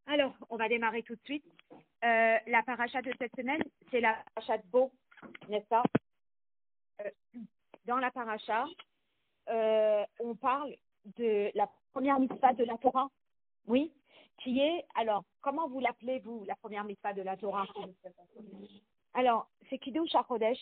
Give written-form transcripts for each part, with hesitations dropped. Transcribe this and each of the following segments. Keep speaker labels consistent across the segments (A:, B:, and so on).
A: Alors, on va démarrer tout de suite. La paracha de cette semaine, c'est la paracha de Bo, n'est-ce pas? Dans la paracha, on parle de la première mitzvah de la Torah, oui, qui est, alors, comment vous l'appelez, vous, la première mitzvah de la Torah? Alors, c'est Kiddush HaKodesh,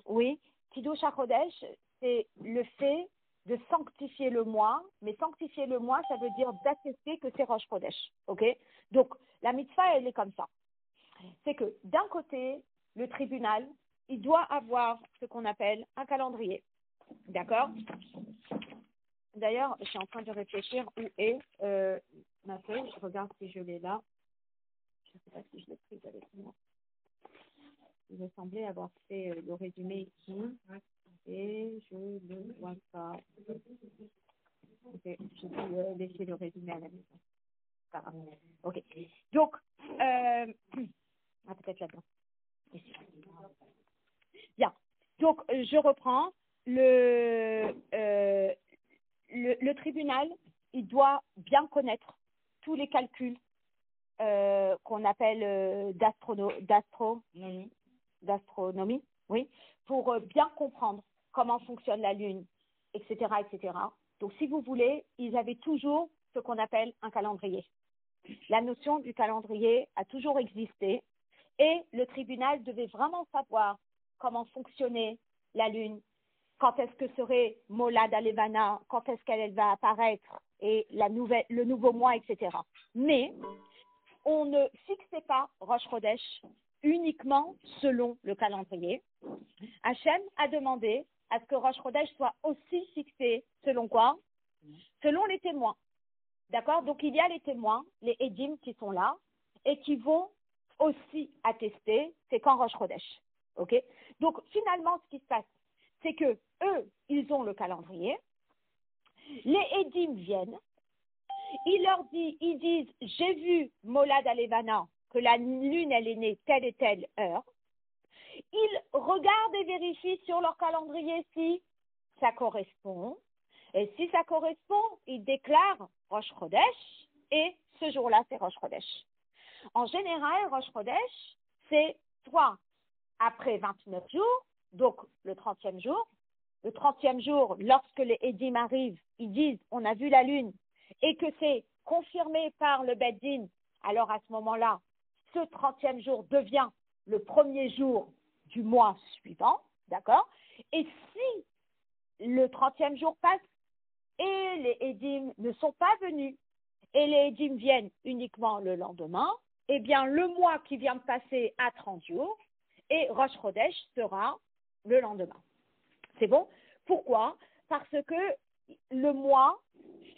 A: oui. Kiddush HaKodesh, c'est le fait de sanctifier le mois, mais sanctifier le mois, ça veut dire d'attester que c'est Rosh Chodesh, ok? Donc, la mitzvah, elle est comme ça. C'est que, d'un côté, le tribunal, il doit avoir ce qu'on appelle un calendrier, d'accord? D'ailleurs, je suis en train de réfléchir où est ma feuille, je regarde si je l'ai là. Je ne sais pas si je l'ai prise avec moi. Il me semblait avoir fait le résumé ici. Et je ne vois pas. Ok, je vais laisser le résumé à la maison. Ok. Donc, peut-être là-dedans. Bien. Donc, je reprends. Le tribunal, il doit bien connaître tous les calculs qu'on appelle d'astronomie, oui, pour bien comprendre comment fonctionne la Lune, etc., etc. Donc, si vous voulez, ils avaient toujours ce qu'on appelle un calendrier. La notion du calendrier a toujours existé et le tribunal devait vraiment savoir comment fonctionnait la Lune, quand est-ce que serait Molad Alevana, quand est-ce qu'elle va apparaître et le nouveau mois, etc. Mais on ne fixait pas Rosh Chodesh uniquement selon le calendrier. Hachem a demandé à ce que Rosh Chodesh soit aussi fixé selon quoi? Selon les témoins. D'accord? Donc, il y a les témoins, les Edim qui sont là et qui vont aussi attester, c'est quand Rosh Chodesh. OK? Donc, finalement, ce qui se passe, c'est que eux, ils ont le calendrier. Les Edim viennent. Ils disent, j'ai vu Molad Alevana, que la lune, elle est née telle et telle heure. Ils regardent et vérifient sur leur calendrier si ça correspond. Et si ça correspond, ils déclarent Rosh Chodesh et ce jour-là, c'est Rosh Chodesh. En général, Rosh Chodesh, c'est soit après 29 jours, donc le 30e jour. Le 30e jour, lorsque les Edim arrivent, ils disent on a vu la lune et que c'est confirmé par le Beit Din, alors à ce moment-là, ce 30e jour devient le premier jour du mois suivant, d'accord? Et si le 30e jour passe et les Edim ne sont pas venus et les Edim viennent uniquement le lendemain, eh bien le mois qui vient de passer à 30 jours et Rosh Chodesh sera le lendemain. C'est bon? Pourquoi? Parce que le mois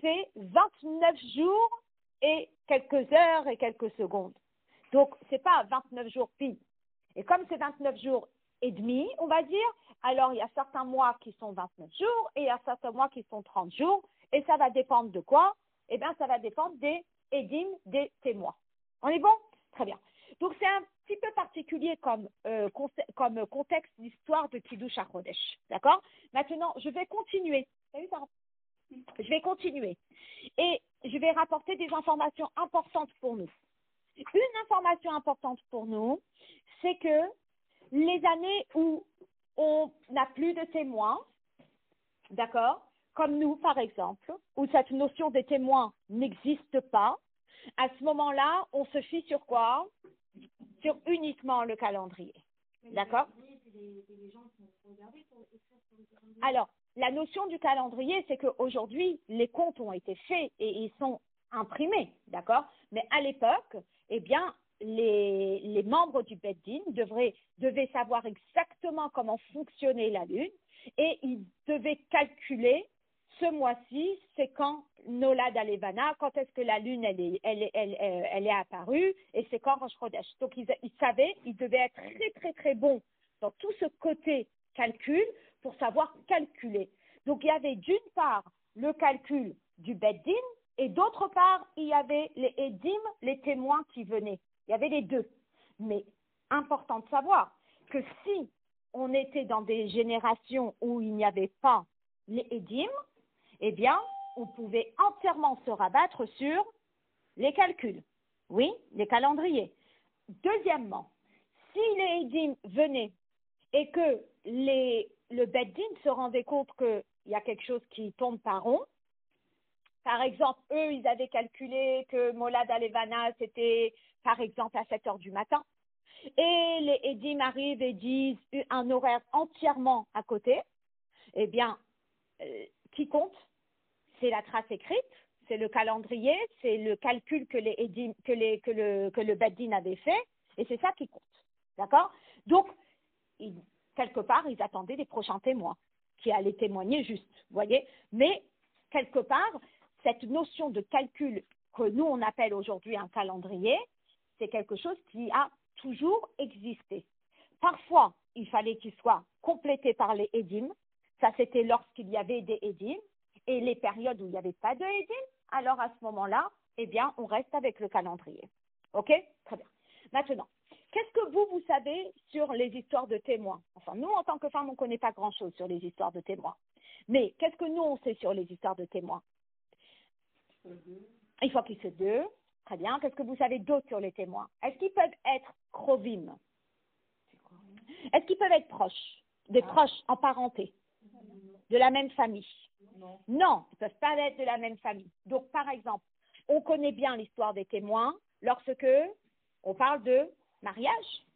A: fait 29 jours et quelques heures et quelques secondes. Donc, ce n'est pas 29 jours pile. Et comme c'est 29 jours et demi, on va dire, alors il y a certains mois qui sont 29 jours et il y a certains mois qui sont 30 jours. Et ça va dépendre de quoi? Eh bien, ça va dépendre des édim, des témoins. On est bon? Très bien. Donc, c'est un petit peu particulier comme contexte d'histoire de Kiddush HaKodesh. D'accord? Maintenant, je vais continuer. Salut, Sarah. Je vais continuer. Et je vais rapporter des informations importantes pour nous. Une information importante pour nous, c'est que les années où on n'a plus de témoins, d'accord, comme nous par exemple, où cette notion des témoins n'existe pas, à ce moment-là, on se fie sur quoi? Sur uniquement le calendrier. D'accord? Alors, la notion du calendrier, c'est qu'aujourd'hui, les comptes ont été faits et ils sont imprimés, d'accord? Mais à l'époque, eh bien, les membres du Beit Din devaient savoir exactement comment fonctionnait la Lune et ils devaient calculer ce mois-ci, c'est quand Nolad Alevana, quand est-ce que la Lune elle est apparue et c'est quand Rosh Chodesh. Donc ils savaient, ils devaient être très très très bons dans tout ce côté calcul pour savoir calculer. Donc il y avait d'une part le calcul du Beit Din et d'autre part il y avait les Edim, les témoins qui venaient. Il y avait les deux. Mais important de savoir que si on était dans des générations où il n'y avait pas les Edim, eh bien, on pouvait entièrement se rabattre sur les calculs. Oui, les calendriers. Deuxièmement, si les Edim venaient et que le Beth Din se rendait compte qu'il y a quelque chose qui tombe par rond, par exemple, eux, ils avaient calculé que Molad Alevana, c'était par exemple à 7 heures du matin, et les Edim arrivent et disent un horaire entièrement à côté, eh bien, qui compte? C'est la trace écrite, c'est le calendrier, c'est le calcul que le Beth Din avait fait, et c'est ça qui compte. D'accord? Donc, quelque part, ils attendaient les prochains témoins qui allaient témoigner juste, vous voyez? Mais, quelque part, cette notion de calcul que nous, on appelle aujourd'hui un calendrier, c'est quelque chose qui a toujours existé. Parfois, il fallait qu'il soit complété par les Edim. Ça, c'était lorsqu'il y avait des Edim. Et les périodes où il n'y avait pas de Edim, alors à ce moment-là, eh bien, on reste avec le calendrier. OK? Très bien. Maintenant, qu'est-ce que vous savez sur les histoires de témoins? Enfin, nous, en tant que femmes, on ne connaît pas grand-chose sur les histoires de témoins. Mais qu'est-ce que nous, on sait sur les histoires de témoins? Il faut qu'ils se deux. Très bien. Qu'est-ce que vous savez d'autre sur les témoins? Est-ce qu'ils peuvent être krovim? Est-ce qu'ils peuvent être proches? Des proches en parenté? De la même famille? Non, ils ne peuvent pas être de la même famille. Donc, par exemple, on connaît bien l'histoire des témoins lorsque on parle de mariage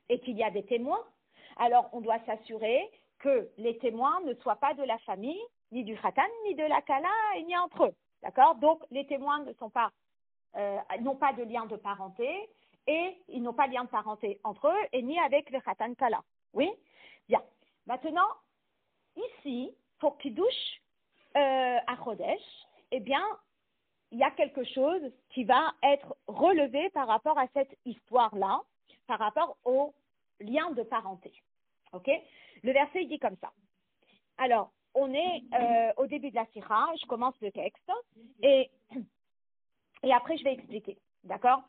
A: et qu'il y a des témoins. Alors, on doit s'assurer que les témoins ne soient pas de la famille, ni du khatan, ni de la kala, et ni entre eux. D'accord? Donc, les témoins n'ont pas de lien de parenté et ils n'ont pas de lien de parenté entre eux et ni avec le khatan kala. Oui? Bien. Maintenant, ici, pour Kiddush à Chodesh, eh bien, il y a quelque chose qui va être relevé par rapport à cette histoire-là, par rapport au lien de parenté. Ok? Le verset, il dit comme ça. Alors, on est au début de la Sira, je commence le texte, et après, je vais expliquer. D'accord?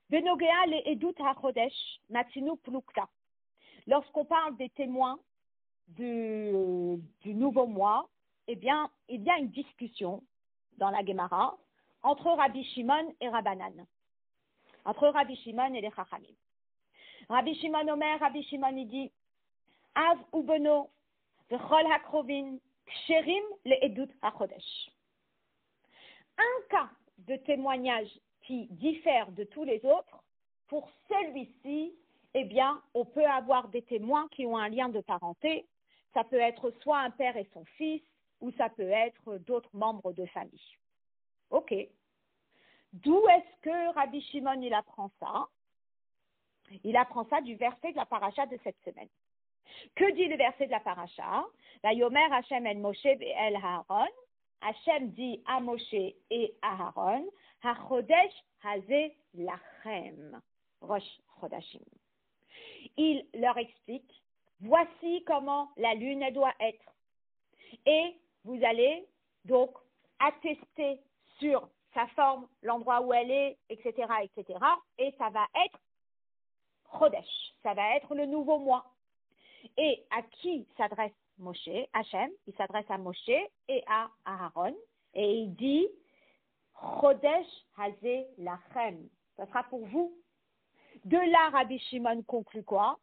A: Benogea le edut ha-chodesh, matinu plukta. Lorsqu'on parle des témoins du nouveau mois, eh bien, il y a une discussion dans la Gemara entre Rabbi Shimon et Rabbanan, entre Rabbi Shimon et les Chachamim. Rabbi Shimon Omer, Rabbi Shimon il dit Av ou beno v'chol hakrovin ksherim le'edut hachodesh. Un cas de témoignage qui diffère de tous les autres, pour celui-ci, eh bien, on peut avoir des témoins qui ont un lien de parenté. Ça peut être soit un père et son fils, ou ça peut être d'autres membres de famille. Ok. D'où est-ce que Rabbi Shimon, il apprend ça? Il apprend ça du verset de la paracha de cette semaine. Que dit le verset de la paracha? La Yomer Hashem el Moshe et el Aaron. Hashem dit à Moshe et à Aaron, HaChodesh hazeh lachem, Rosh Chodashim. Il leur explique, voici comment la lune elle doit être. Et vous allez donc attester sur sa forme, l'endroit où elle est, etc., etc. Et ça va être Chodesh, ça va être le nouveau mois. Et à qui s'adresse Moshe, Hachem? Il s'adresse à Moshe et à Aaron. Et il dit, Chodesh hazeh lachem. Ça sera pour vous. De là, Rabbi Shimon conclut quoi?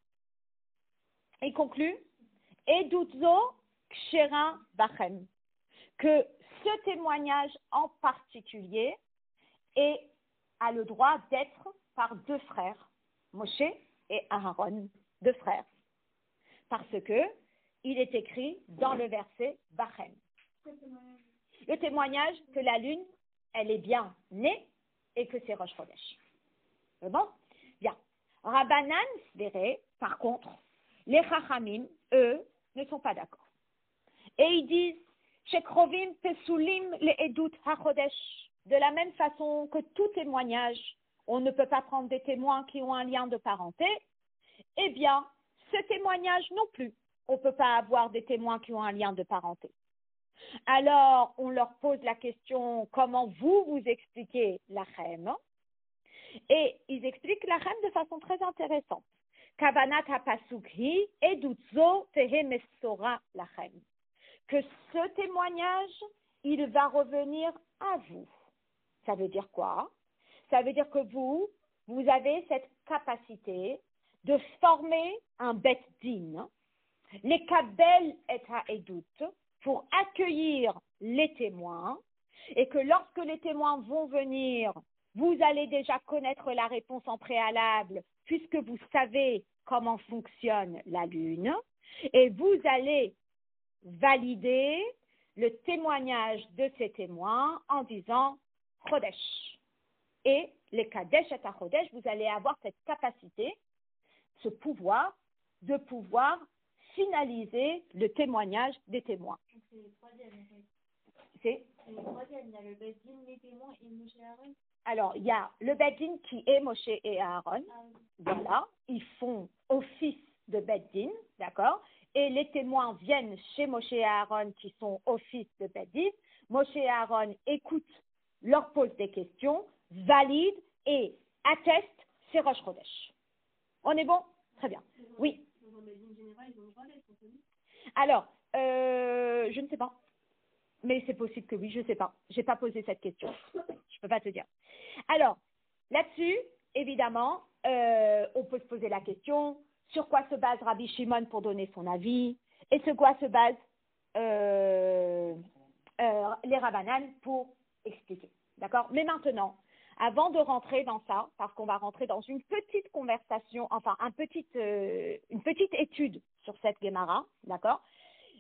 A: Il conclut, Edutzo kshera bachem. Que ce témoignage en particulier a le droit d'être par deux frères, Moshe et Aaron, deux frères. Parce que il est écrit dans le verset Bachem. Le témoignage que la lune, elle est bien née et que c'est Rosh Chodesh. C'est bon? Bien. Rabbanan Sveré, par contre, les Chachamim, eux, ne sont pas d'accord. Et ils disent Shekrovim Pesulim le Edut HaChodesh. De la même façon que tout témoignage, on ne peut pas prendre des témoins qui ont un lien de parenté, eh bien, ce témoignage non plus. On ne peut pas avoir des témoins qui ont un lien de parenté. Alors, on leur pose la question, comment vous expliquez l'achem? Et ils expliquent l'achem de façon très intéressante. Kavanat hapasukhi edutzo tehe mesora l'achem. Que ce témoignage, il va revenir à vous. Ça veut dire quoi? ça veut dire que vous avez cette capacité de former un bet din, les kabel et ha'edut, pour accueillir les témoins, et que lorsque les témoins vont venir, vous allez déjà connaître la réponse en préalable, puisque vous savez comment fonctionne la lune, et vous allez valider le témoignage de ces témoins en disant Chodesh. Et les Kadesh et Chodesh, vous allez avoir cette capacité, ce pouvoir, de pouvoir finaliser le témoignage des témoins.
B: C'est le troisième, en fait.
A: C'est
B: Le troisième, il y a le Bedin, les témoins et Moshe et Aaron.
A: Alors, il y a le Beddin qui est Moshe et Aaron.
B: Ah oui.
A: Voilà, ils font office de Beddin, d'accord? Et les témoins viennent chez Moshe et Aaron qui sont office de Beddin. Moshe et Aaron écoutent, leur posent des questions, valident et attestent ces Rosh Chodesh. On est bon? Très bien. Oui.
B: Dans un Bedin général, ils ont le droit d'être reconnus.
A: Alors, je ne sais pas. Mais c'est possible que oui, je ne sais pas. Je n'ai pas posé cette question. Je ne peux pas te dire. Alors, là-dessus, évidemment, on peut se poser la question, sur quoi se base Rabbi Shimon pour donner son avis, et sur quoi se base les Rabbanan pour expliquer. D'accord? Mais maintenant, avant de rentrer dans ça, parce qu'on va rentrer dans une petite conversation, enfin une petite étude sur cette Gemara, d'accord?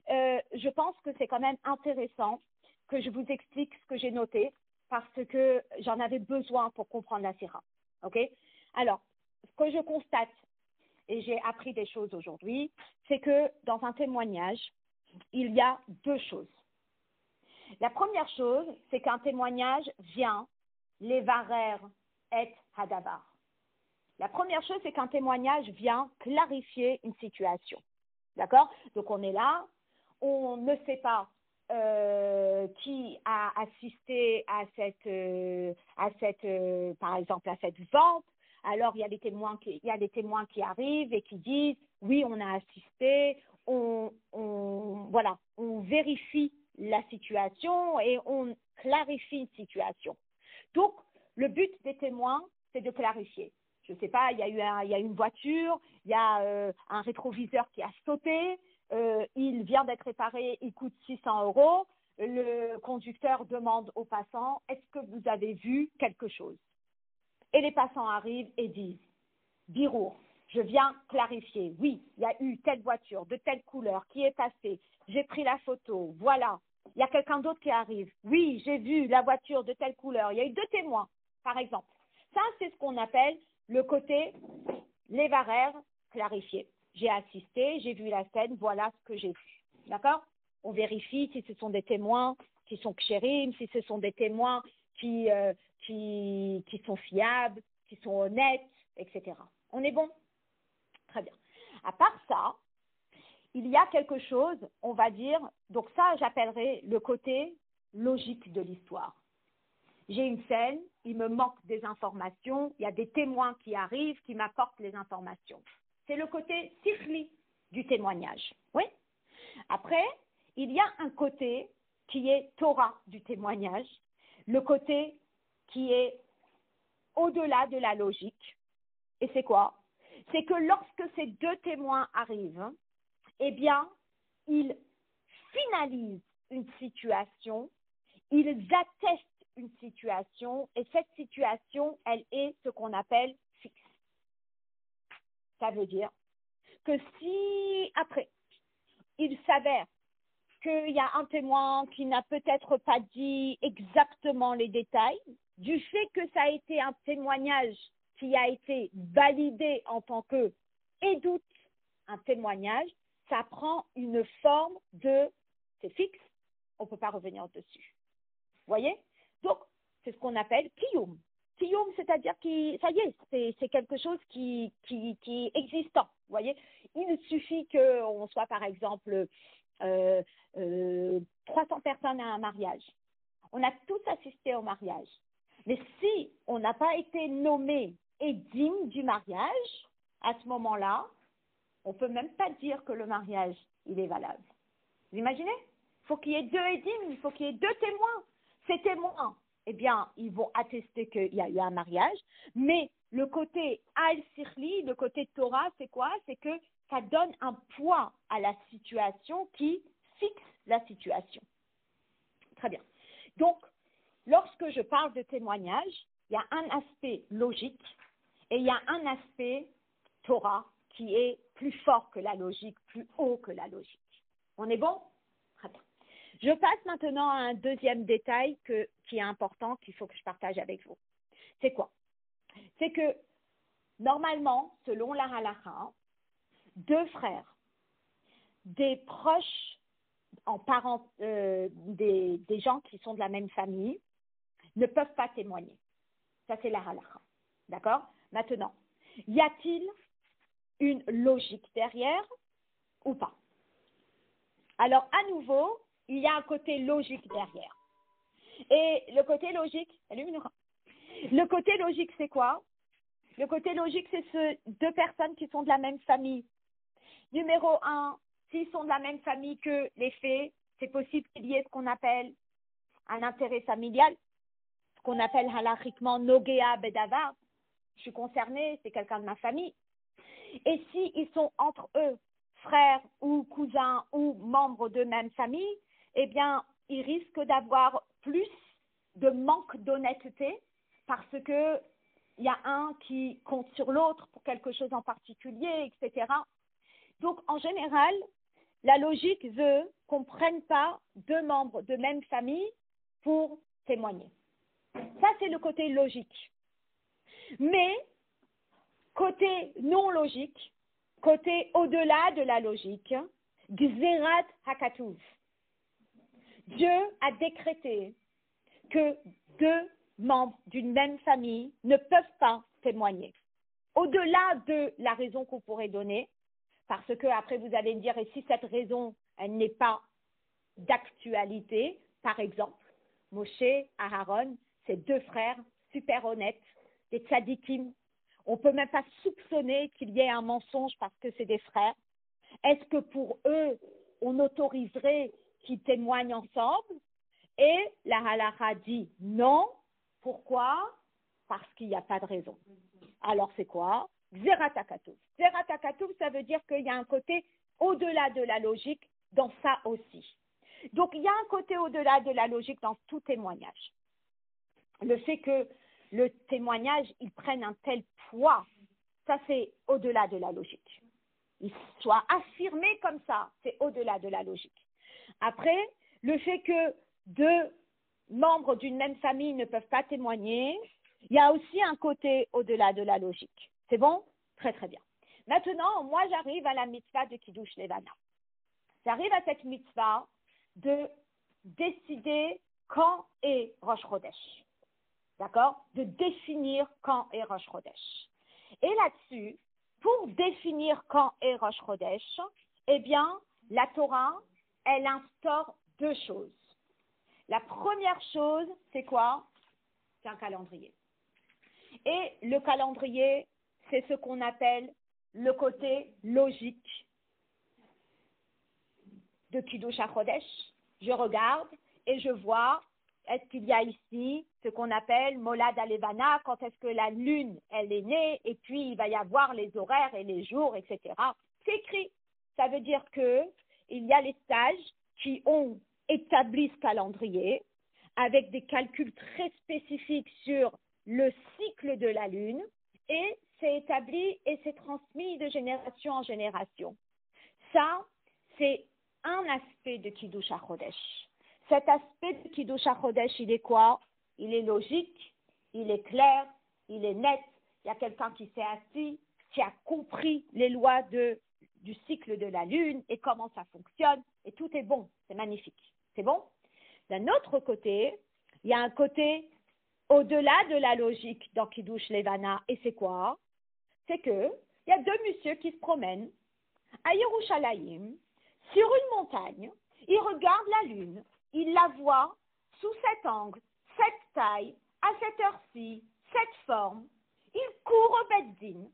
A: Je pense que c'est quand même intéressant que je vous explique ce que j'ai noté parce que j'en avais besoin pour comprendre la Sira. Ok? Alors, ce que je constate, et j'ai appris des choses aujourd'hui, c'est que dans un témoignage, il y a deux choses. La première chose, c'est qu'un témoignage vient les varer et hadavar. La première chose, c'est qu'un témoignage vient clarifier une situation. D'accord? Donc, on est là, on ne sait pas qui a assisté à par exemple, à cette vente. Alors, il y a des témoins qui arrivent et qui disent, oui, on a assisté, voilà, on vérifie la situation et on clarifie une situation. Donc, le but des témoins, c'est de clarifier. Je ne sais pas, il y a une voiture, il y a un rétroviseur qui a sauté, il vient d'être réparé, il coûte 600 €. Le conducteur demande aux passants, est-ce que vous avez vu quelque chose? Et les passants arrivent et disent, Birour, je viens clarifier, oui, il y a eu telle voiture de telle couleur qui est passée, j'ai pris la photo, voilà. Il y a quelqu'un d'autre qui arrive, oui, j'ai vu la voiture de telle couleur, il y a eu 2 témoins, par exemple. Ça, c'est ce qu'on appelle le côté les varères clarifiés. J'ai assisté, j'ai vu la scène, voilà ce que j'ai vu. D'accord? On vérifie si ce sont des témoins qui sont kshérim, si ce sont des témoins qui sont fiables, qui sont honnêtes, etc. On est bon? Très bien. À part ça, il y a quelque chose, on va dire, donc ça j'appellerais le côté logique de l'histoire. J'ai une scène, il me manque des informations, il y a des témoins qui arrivent, qui m'apportent les informations. C'est le côté sikhli du témoignage. Oui. Après, il y a un côté qui est Torah du témoignage, le côté qui est au-delà de la logique. Et c'est quoi? C'est que lorsque ces 2 témoins arrivent, eh bien, ils finalisent une situation, ils attestent une situation, et cette situation, elle est ce qu'on appelle fixe. Ça veut dire que si, après, il s'avère qu'il y a un témoin qui n'a peut-être pas dit exactement les détails, du fait que ça a été un témoignage qui a été validé en tant que édoute, un témoignage, ça prend une forme de, c'est fixe, on ne peut pas revenir dessus. Vous voyez? Donc, c'est ce qu'on appelle kiyum. Kiyum, c'est-à-dire que ça y est, c'est quelque chose qui est existant. Vous voyez? Il suffit qu'on soit, par exemple, 300 personnes à un mariage. On a tous assisté au mariage. Mais si on n'a pas été nommé et digne du mariage, à ce moment-là, on ne peut même pas dire que le mariage, il est valable. Vous imaginez? Il faut qu'il y ait 2 édimes, il faut qu'il y ait 2 témoins. Ces témoins, eh bien, ils vont attester qu'il y a eu un mariage. Mais le côté al-sirli, le côté Torah, c'est quoi? C'est que ça donne un poids à la situation qui fixe la situation. Très bien. Donc, lorsque je parle de témoignage, il y a un aspect logique et il y a un aspect Torah qui est plus fort que la logique, plus haut que la logique. On est bon? Très bien. Je passe maintenant à un deuxième détail qui est important, qu'il faut que je partage avec vous. C'est quoi? C'est que, normalement, selon la halakha, deux frères, des proches en parents, des gens qui sont de la même famille, ne peuvent pas témoigner. Ça, c'est la halakha. D'accord? Maintenant, y a-t-il une logique derrière ou pas? Alors, à nouveau, il y a un côté logique derrière. Et le côté logique, le côté logique, c'est quoi? Le côté logique, c'est ces deux personnes qui sont de la même famille. Numéro un, s'ils sont de la même famille que les faits, c'est possible qu'il y ait ce qu'on appelle un intérêt familial, ce qu'on appelle halachiquement Nogea Bedavar. Je suis concernée, c'est quelqu'un de ma famille. Et s'ils sont entre eux, frères ou cousins ou membres de même famille, eh bien, ils risquent d'avoir plus de manque d'honnêteté parce que il y a un qui compte sur l'autre pour quelque chose en particulier, etc. Donc, en général, la logique veut qu'on ne prenne pas deux membres de même famille pour témoigner. Ça, c'est le côté logique. Mais, côté non logique, côté au-delà de la logique, Gzerat Hakatuv. Dieu a décrété que deux membres d'une même famille ne peuvent pas témoigner. Au-delà de la raison qu'on pourrait donner, parce que après vous allez me dire, et si cette raison, elle n'est pas d'actualité, par exemple, Moshe, Aaron, ces deux frères super honnêtes, des tzadikim, on ne peut même pas soupçonner qu'il y ait un mensonge parce que c'est des frères. Est-ce que pour eux, on autoriserait qu'ils témoignent ensemble? Et la halakha dit non. Pourquoi? Parce qu'il n'y a pas de raison. Alors c'est quoi? Xeratakatov. Xeratakatov, ça veut dire qu'il y a un côté au-delà de la logique dans ça aussi. Donc il y a un côté au-delà de la logique dans tout témoignage. Le fait que le témoignage, il prenne un tel poids, ça c'est au-delà de la logique. Il soit affirmé comme ça, c'est au-delà de la logique. Après, le fait que deux membres d'une même famille ne peuvent pas témoigner, il y a aussi un côté au-delà de la logique. C'est bon? Très très bien. Maintenant, moi j'arrive à la mitzvah de Kiddush Levana. J'arrive à cette mitzvah de décider quand est Rosh Chodesh. D'accord? De définir quand est Rosh Chodesh. Et là-dessus, pour définir quand est Rosh Chodesh, eh bien, la Torah, elle instaure deux choses. La première chose, c'est quoi? C'est un calendrier. Et le calendrier, c'est ce qu'on appelle le côté logique de Kiddush HaChodesh. Je regarde et je vois, est-ce qu'il y a ici ce qu'on appelle Molad Alevana, quand est-ce que la lune, elle est née, et puis il va y avoir les horaires et les jours, etc. C'est écrit. Ça veut dire que il y a les sages qui ont établi ce calendrier avec des calculs très spécifiques sur le cycle de la lune, et c'est établi et c'est transmis de génération en génération. Ça, c'est un aspect de Kiddush HaChodesh. Cet aspect de Kiddush HaChodesh, il est quoi? Il est logique, il est clair, il est net. Il y a quelqu'un qui s'est assis, qui a compris les lois du cycle de la lune et comment ça fonctionne, et tout est bon, c'est magnifique. C'est bon? D'un autre côté, il y a un côté au-delà de la logique dans Kiddush Levana, et c'est quoi? C'est que il y a deux messieurs qui se promènent à Yerushalayim, sur une montagne, ils regardent la lune, ils la voient sous cet angle, cette taille, à cette heure-ci, cette forme. Ils courent au Beddin,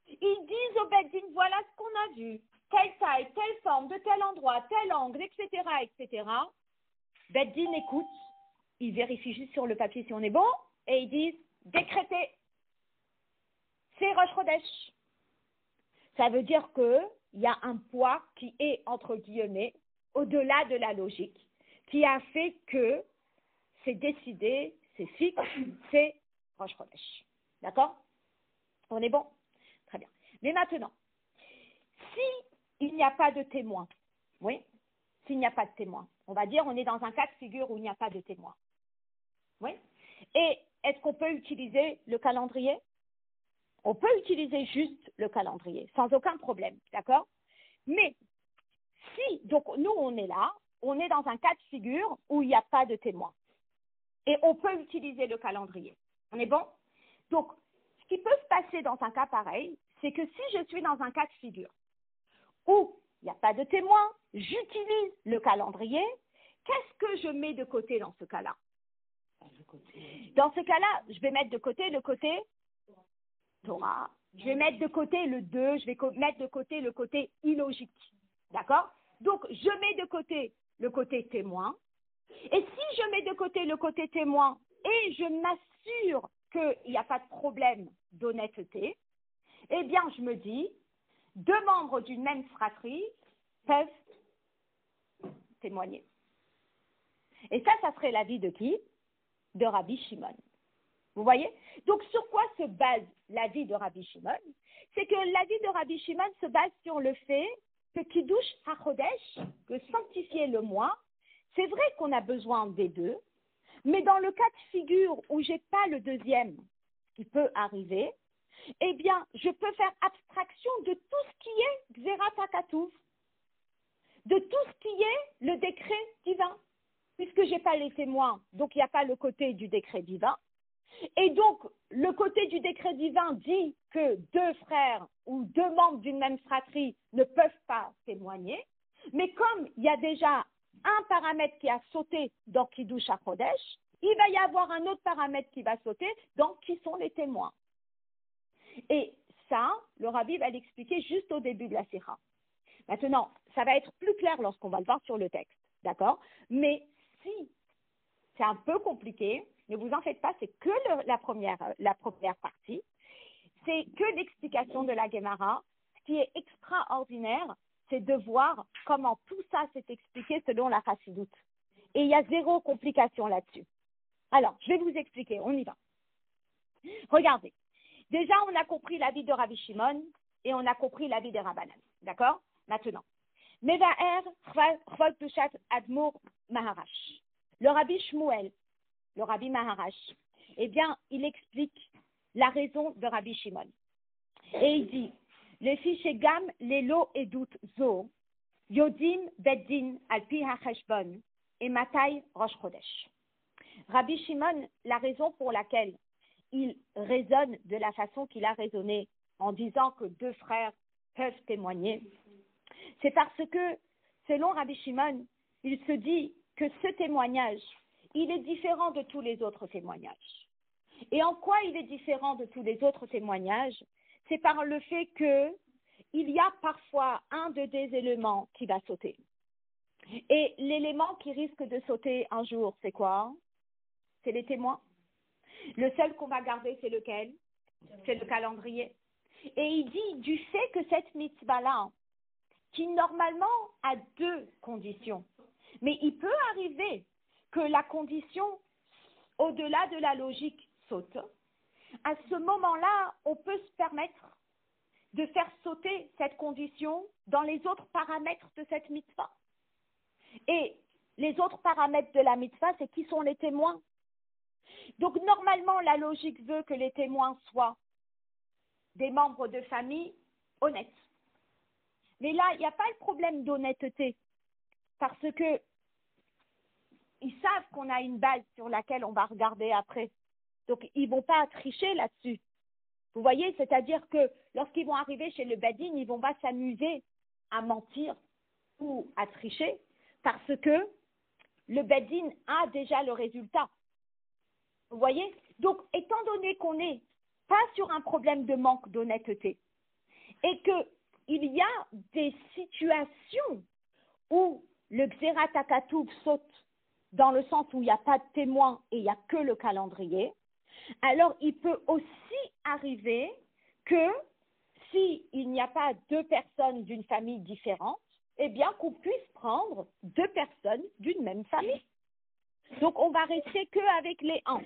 A: ils disent au Beddin, voilà ce qu'on a vu, telle taille, telle forme, de tel endroit, tel angle, etc., etc. Beddin écoute, ils vérifient juste sur le papier si on est bon et ils disent décréter. C'est Rosh Chodesh. Ça veut dire qu'il y a un poids qui est, entre guillemets, au-delà de la logique, qui a fait que c'est décidé, c'est fixe, c'est Rosh Chodesh. D'accord? On est bon? Très bien. Mais maintenant, s'il n'y a pas de témoin, oui, s'il n'y a pas de témoin, on va dire on est dans un cas de figure où il n'y a pas de témoin. Oui? Et est-ce qu'on peut utiliser le calendrier? On peut utiliser juste le calendrier, sans aucun problème, d'accord? Mais si, donc nous on est là, on est dans un cas de figure où il n'y a pas de témoin. Et on peut utiliser le calendrier. On est bon? Donc, ce qui peut se passer dans un cas pareil, c'est que si je suis dans un cas de figure où il n'y a pas de témoin, j'utilise le calendrier, qu'est-ce que je mets de côté dans ce cas-là? Dans ce cas-là, je vais mettre de côté le côté Torah, je vais mettre de côté le 2, je vais mettre de côté le côté illogique. D'accord? Donc, je mets de côté le côté témoin. Et si je mets de côté le côté témoin et je m'assure qu'il n'y a pas de problème d'honnêteté, eh bien, je me dis, deux membres d'une même fratrie peuvent témoigner. Et ça serait l'avis de qui? De Rabbi Shimon. Vous voyez? Donc, sur quoi se base l'avis de Rabbi Shimon? C'est que l'avis de Rabbi Shimon se base sur le fait que Kiddush HaChodesh, que sanctifier le mois, c'est vrai qu'on a besoin des deux, mais dans le cas de figure où j'ai pas le deuxième qui peut arriver, eh bien, je peux faire abstraction de tout ce qui est Gzerat HaKatuv, de tout ce qui est le décret divin, puisque j'ai pas les témoins, donc il n'y a pas le côté du décret divin. Et donc, le côté du décret divin dit que deux frères ou deux membres d'une même fratrie ne peuvent pas témoigner, mais comme il y a déjà un paramètre qui a sauté dans Kiddush HaChodesh, il va y avoir un autre paramètre qui va sauter dans qui sont les témoins. Et ça, le Rabbi va l'expliquer juste au début de la Sikha. Maintenant, ça va être plus clair lorsqu'on va le voir sur le texte, d'accord? Mais si c'est un peu compliqué, ne vous en faites pas, c'est que la première partie. C'est que l'explication de la Gemara. Ce qui est extraordinaire, c'est de voir comment tout ça s'est expliqué selon la Chassidoute. Et il y a zéro complication là-dessus. Alors, je vais vous expliquer, on y va. Regardez. Déjà, on a compris l'avis de Rabbi Shimon et on a compris l'avis des Rabbanan. D'accord? Maintenant. Mevaer Chvod Tushat Admour Maharash. Le Rabbi Shmuel, le Rabbi Maharash, eh bien, il explique la raison de Rabbi Shimon. Et il dit, le fiche gam lelo edut zo, yodim beddin al pi hacheshbon, et matai rosh chodesh. Rabbi Shimon, la raison pour laquelle il raisonne de la façon qu'il a raisonné en disant que deux frères peuvent témoigner, c'est parce que, selon Rabbi Shimon, il se dit que ce témoignage, il est différent de tous les autres témoignages. Et en quoi il est différent de tous les autres témoignages? C'est par le fait qu'il y a parfois un des éléments qui va sauter. Et l'élément qui risque de sauter un jour, c'est quoi? C'est les témoins. Le seul qu'on va garder, c'est lequel? C'est le calendrier. Et il dit du fait que cette mitzvah-là, qui normalement a deux conditions, mais il peut arriver que la condition, au-delà de la logique, saute. À ce moment-là, on peut se permettre de faire sauter cette condition dans les autres paramètres de cette mitzvah. Et les autres paramètres de la mitzvah, c'est qui sont les témoins. Donc normalement, la logique veut que les témoins soient des membres de famille honnêtes. Mais là, il n'y a pas le problème d'honnêteté, parce que ils savent qu'on a une base sur laquelle on va regarder après. Donc, ils ne vont pas tricher là-dessus. Vous voyez, c'est-à-dire que lorsqu'ils vont arriver chez le Badin, ils ne vont pas s'amuser à mentir ou à tricher, parce que le Badin a déjà le résultat. Vous voyez? Donc, étant donné qu'on n'est pas sur un problème de manque d'honnêteté, et qu'il y a des situations où le Xerat HaKatuv saute dans le sens où il n'y a pas de témoin et il n'y a que le calendrier, alors il peut aussi arriver que s'il n'y a pas deux personnes d'une famille différente, eh bien qu'on puisse prendre deux personnes d'une même famille. Donc on va rester qu'avec les 1.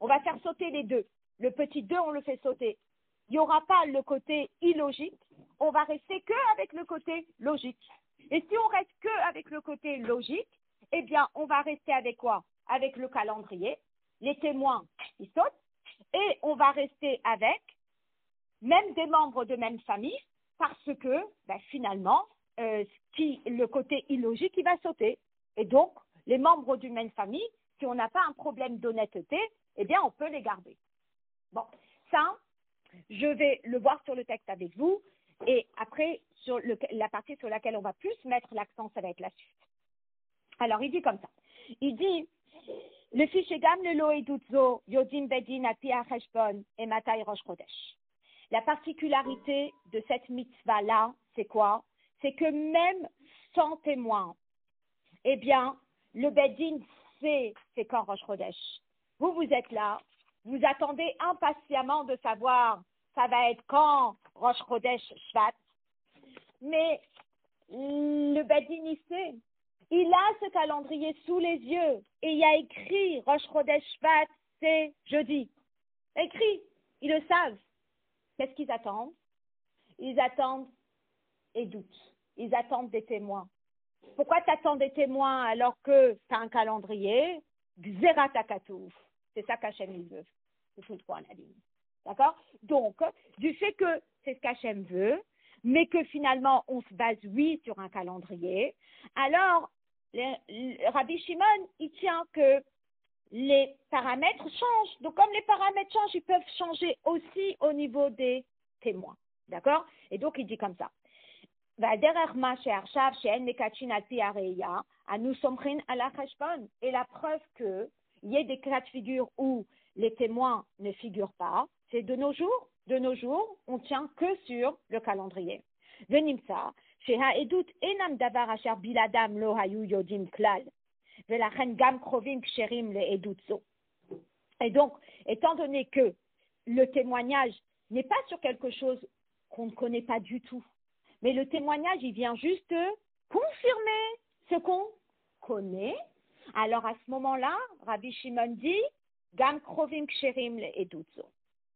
A: On va faire sauter les 2. Le petit 2, on le fait sauter. Il n'y aura pas le côté illogique, on va rester qu'avec le côté logique. Et si on reste qu'avec le côté logique, eh bien on va rester avec quoi? Avec le calendrier, les témoins qui sautent, et on va rester avec même des membres de même famille, parce que finalement, le côté illogique, il va sauter. Et donc, les membres d'une même famille, si on n'a pas un problème d'honnêteté, eh bien, on peut les garder. Bon, ça, je vais le voir sur le texte avec vous, et après, sur la partie sur laquelle on va plus mettre l'accent, ça va être la suite. Alors, il dit comme ça. Il dit, le fichier gam le lo edutzo, yodim bedin api acheshbon, et matai rosh chodesh. La particularité de cette mitzvah-là, c'est quoi? C'est que même sans témoin, eh bien, le Bedin sait c'est quand Rosh Chodesh. Vous êtes là, vous attendez impatiemment de savoir ça va être quand Rosh Chodesh Shvat. Mais le Bedin, il sait. Il a ce calendrier sous les yeux et il y a écrit Rosh Chodesh Shvat, c'est jeudi. Écrit, ils le savent. Qu'est-ce qu'ils attendent? Ils attendent et doutent. Ils attendent des témoins. Pourquoi tu attends des témoins alors que tu as un calendrier? Gzerat hakatouf. C'est ça qu'Hachem il veut. C'est tout le point la ligne. D'accord? Donc, du fait que c'est ce qu'Hachem veut, mais que finalement on se base, oui, sur un calendrier, alors Rabbi Shimon, il tient que les paramètres changent. Donc, comme les paramètres changent, ils peuvent changer aussi au niveau des témoins. D'accord? Et donc, il dit comme ça. Et la preuve qu'il y ait des cas de figure où les témoins ne figurent pas, c'est de nos jours. De nos jours, on tient que sur le calendrier. Venimsa, שהעדות אינם דבר אשר בלעדם לא היו יודעים כלל. ולכן גם קרובים כשרים לעדות זו. Et donc, étant donné que le témoignage n'est pas sur quelque chose qu'on ne connaît pas du tout, mais le témoignage, il vient juste confirmer ce qu'on connaît, alors à ce moment-là, Rabbi Shimon dit, Gam krovim ksherim le'edut zo.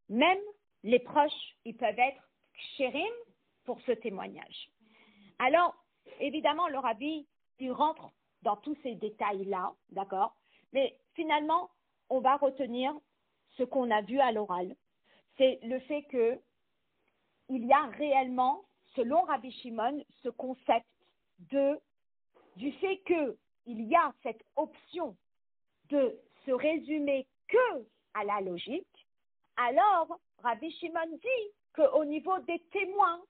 A: Même les proches, ils peuvent être ksherim pour ce témoignage. Alors, évidemment, le Rabbi, il rentre dans tous ces détails-là, d'accord? Mais finalement, on va retenir ce qu'on a vu à l'oral. C'est le fait que il y a réellement, selon Rabbi Shimon, ce concept du fait qu'il y a cette option de se résumer que à la logique, alors Rabbi Shimon dit qu'au niveau des témoins,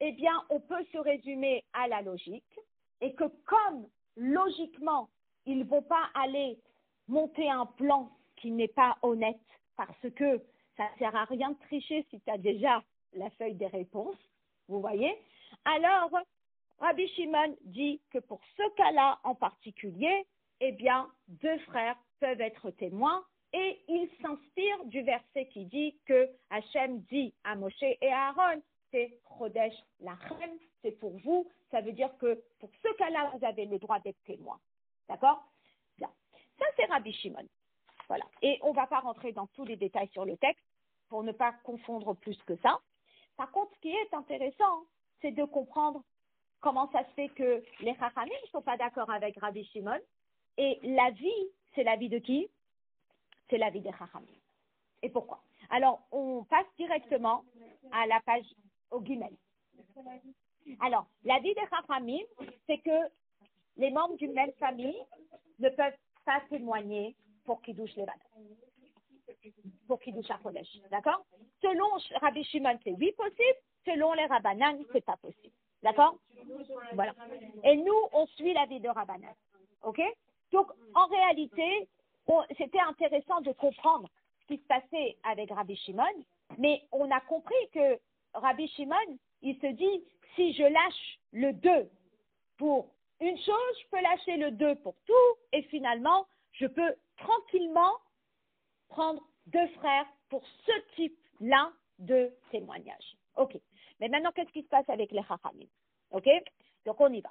A: eh bien, on peut se résumer à la logique et que comme logiquement, ils ne vont pas aller monter un plan qui n'est pas honnête parce que ça ne sert à rien de tricher si tu as déjà la feuille des réponses, vous voyez. Alors, Rabbi Shimon dit que pour ce cas-là en particulier, eh bien, deux frères peuvent être témoins et il s'inspire du verset qui dit que Hachem dit à Moshe et à Aaron, c'est Chodesh Lachem, c'est pour vous, ça veut dire que pour ce cas-là, vous avez le droit d'être témoin. D'accord? Bien. Ça, c'est Rabbi Shimon. Voilà. Et on ne va pas rentrer dans tous les détails sur le texte pour ne pas confondre plus que ça. Par contre, ce qui est intéressant, c'est de comprendre comment ça se fait que les Chachamim ne sont pas d'accord avec Rabbi Shimon. Et l'avis, c'est l'avis de qui? C'est l'avis des Chachamim. Et pourquoi? Alors, on passe directement à la page au Guimel. Alors, l'avis des Chachamim, c'est que les membres d'une même famille ne peuvent pas témoigner pour Kiddush Levad, pour Kiddush HaKodesh. D'accord? Selon Rabbi Shimon, c'est oui possible. Selon les Rabbanan, c'est pas possible. D'accord? Voilà. Et nous, on suit l'avis de Rabbanan. OK? Donc, en réalité, c'était intéressant de comprendre ce qui se passait avec Rabbi Shimon, mais on a compris que Rabbi Shimon, il se dit, si je lâche le 2 pour une chose, je peux lâcher le 2 pour tout, et finalement, je peux tranquillement prendre 2 frères pour ce type-là de témoignage. Ok. Mais maintenant, qu'est-ce qui se passe avec les chachamim? Ok. Donc, on y va.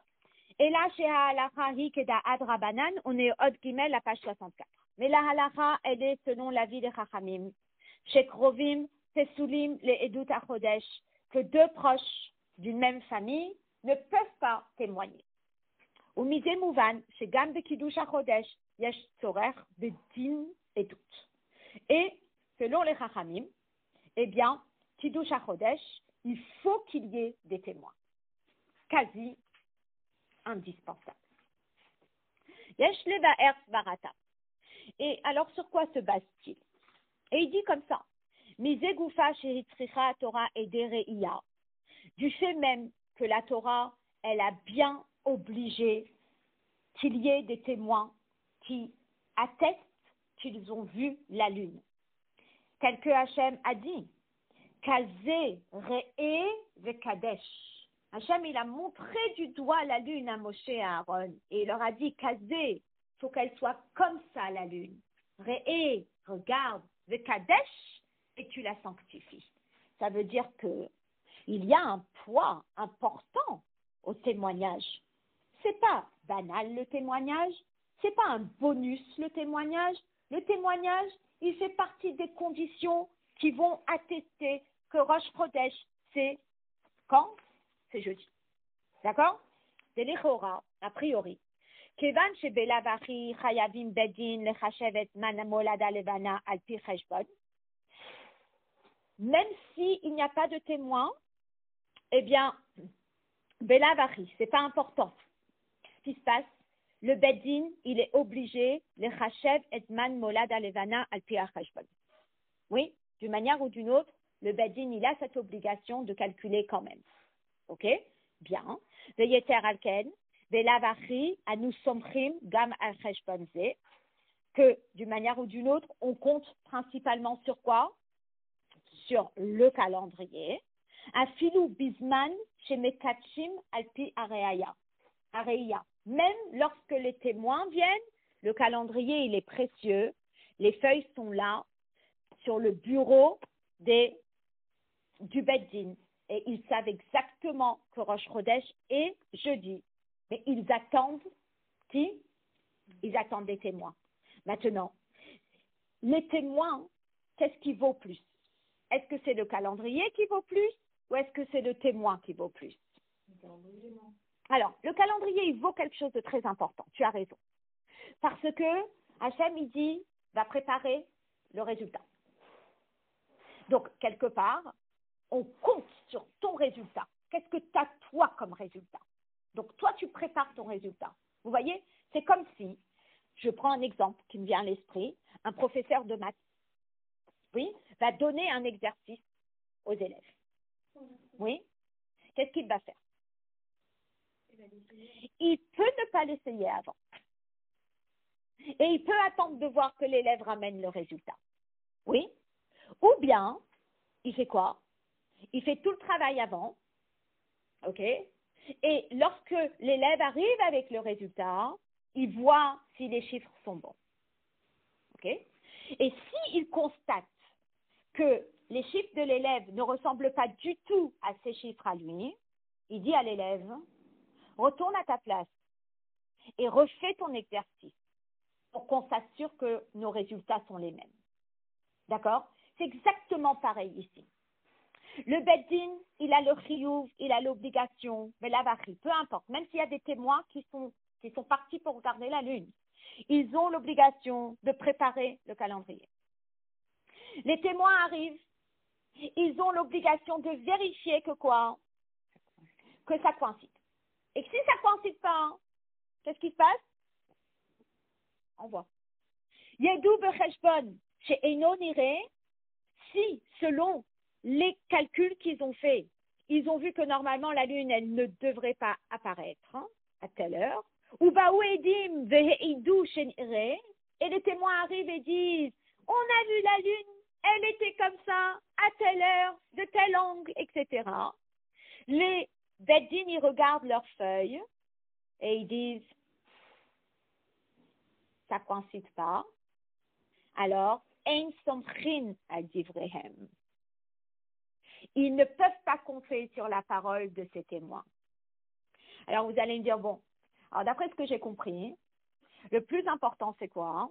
A: Et là, chez Halacha Hikeda Adrabanan, on est au Od Gimel, la page 64. Mais la halacha, elle est selon l'avis des chachamim. Chez Krovim, Tesulim, les Edut HaChodesh, que 2 proches d'une même famille ne peuvent pas témoigner. Ou Mizé Mouvan, chez Gam de Kiddush HaChodesh, Yesh Tzorer, de Din Edut. Et selon les chachamim, eh bien, Kiddush HaChodesh, il faut qu'il y ait des témoins. Quasi indispensable. Yesh leva erz varata. Et alors, sur quoi se base-t-il? Et il dit comme ça. Mise goufa sheritzricha Torah et dereia. Du fait même que la Torah, elle a bien obligé qu'il y ait des témoins qui attestent qu'ils ont vu la lune. Tel que Hachem a dit. Kazé re'e vekadesh. Hachem, il a montré du doigt la lune à Moshe et à Aaron. Et il leur a dit, Kazé, il faut qu'elle soit comme ça, la lune. Re'e, regarde, vekadesh, et tu la sanctifies. Ça veut dire que il y a un poids important au témoignage. C'est pas banal le témoignage, c'est pas un bonus le témoignage. Le témoignage, il fait partie des conditions qui vont attester que Rosh Chodesh, c'est quand? C'est jeudi. D'accord? C'est l'Echora, a priori. Kevan shebela vachi chayavim bedin lechashevet man molada levana al pi cheshbon. Même s'il n'y a pas de témoin, eh bien, bela vachi, c'est pas important. Ce qui se passe, le bedin, il est obligé lechashev et man molada levana al pi cheshbon. Oui, d'une manière ou d'une autre, le bedin, il a cette obligation de calculer quand même. Ok, bien. Veyeter alken, velavachi, anu somchim, gam al cheshbonze, que d'une manière ou d'une autre, on compte principalement sur quoi? Sur le calendrier. Afilu bisman, shemekachim, alpi areaya. Même lorsque les témoins viennent, le calendrier, il est précieux. Les feuilles sont là, sur le bureau du Beddin. Et ils savent exactement que Rosh Chodesh est jeudi. Mais ils attendent qui? Ils attendent des témoins. Maintenant, les témoins, qu'est-ce qui vaut plus? Est-ce que c'est le calendrier qui vaut plus ou est-ce que c'est le témoin qui vaut plus? Alors, le calendrier, il vaut quelque chose de très important. Tu as raison. Parce que Hachem, il dit, va préparer le résultat. Donc, quelque part, on compte sur ton résultat. Qu'est-ce que tu as toi comme résultat? Donc, toi, tu prépares ton résultat. Vous voyez, c'est comme si, je prends un exemple qui me vient à l'esprit, un professeur de maths, oui, va donner un exercice aux élèves. Oui, qu'est-ce qu'il va faire? Il peut ne pas l'essayer avant. Et il peut attendre de voir que l'élève ramène le résultat. Oui, ou bien, il fait quoi? Il fait tout le travail avant, ok? Et lorsque l'élève arrive avec le résultat, il voit si les chiffres sont bons, ok? Et s'il constate que les chiffres de l'élève ne ressemblent pas du tout à ses chiffres à lui, il dit à l'élève, retourne à ta place et refais ton exercice pour qu'on s'assure que nos résultats sont les mêmes. D'accord? C'est exactement pareil ici. Le Beddin, il a le chiyuv, il a l'obligation, mais la varie, peu importe, même s'il y a des témoins qui sont partis pour regarder la lune, ils ont l'obligation de préparer le calendrier. Les témoins arrivent, ils ont l'obligation de vérifier que quoi? Que ça coïncide. Et si ça ne coïncide pas, qu'est-ce qui se passe? On voit. Yedou becheshbon chez Eino Nire, si, selon les calculs qu'ils ont faits, ils ont vu que normalement la lune, elle ne devrait pas apparaître à telle heure. Ou baouedim veheidou chez Nire, et les témoins arrivent et disent, on a vu la lune, elle était comme ça, à telle heure, de tel angle, etc. Les Beddin, ils regardent leurs feuilles et ils disent, ça ne coïncide pas, alors, ein somchin al divrehem. Ils ne peuvent pas compter sur la parole de ces témoins. Alors, vous allez me dire, bon, alors d'après ce que j'ai compris, le plus important, c'est quoi, hein?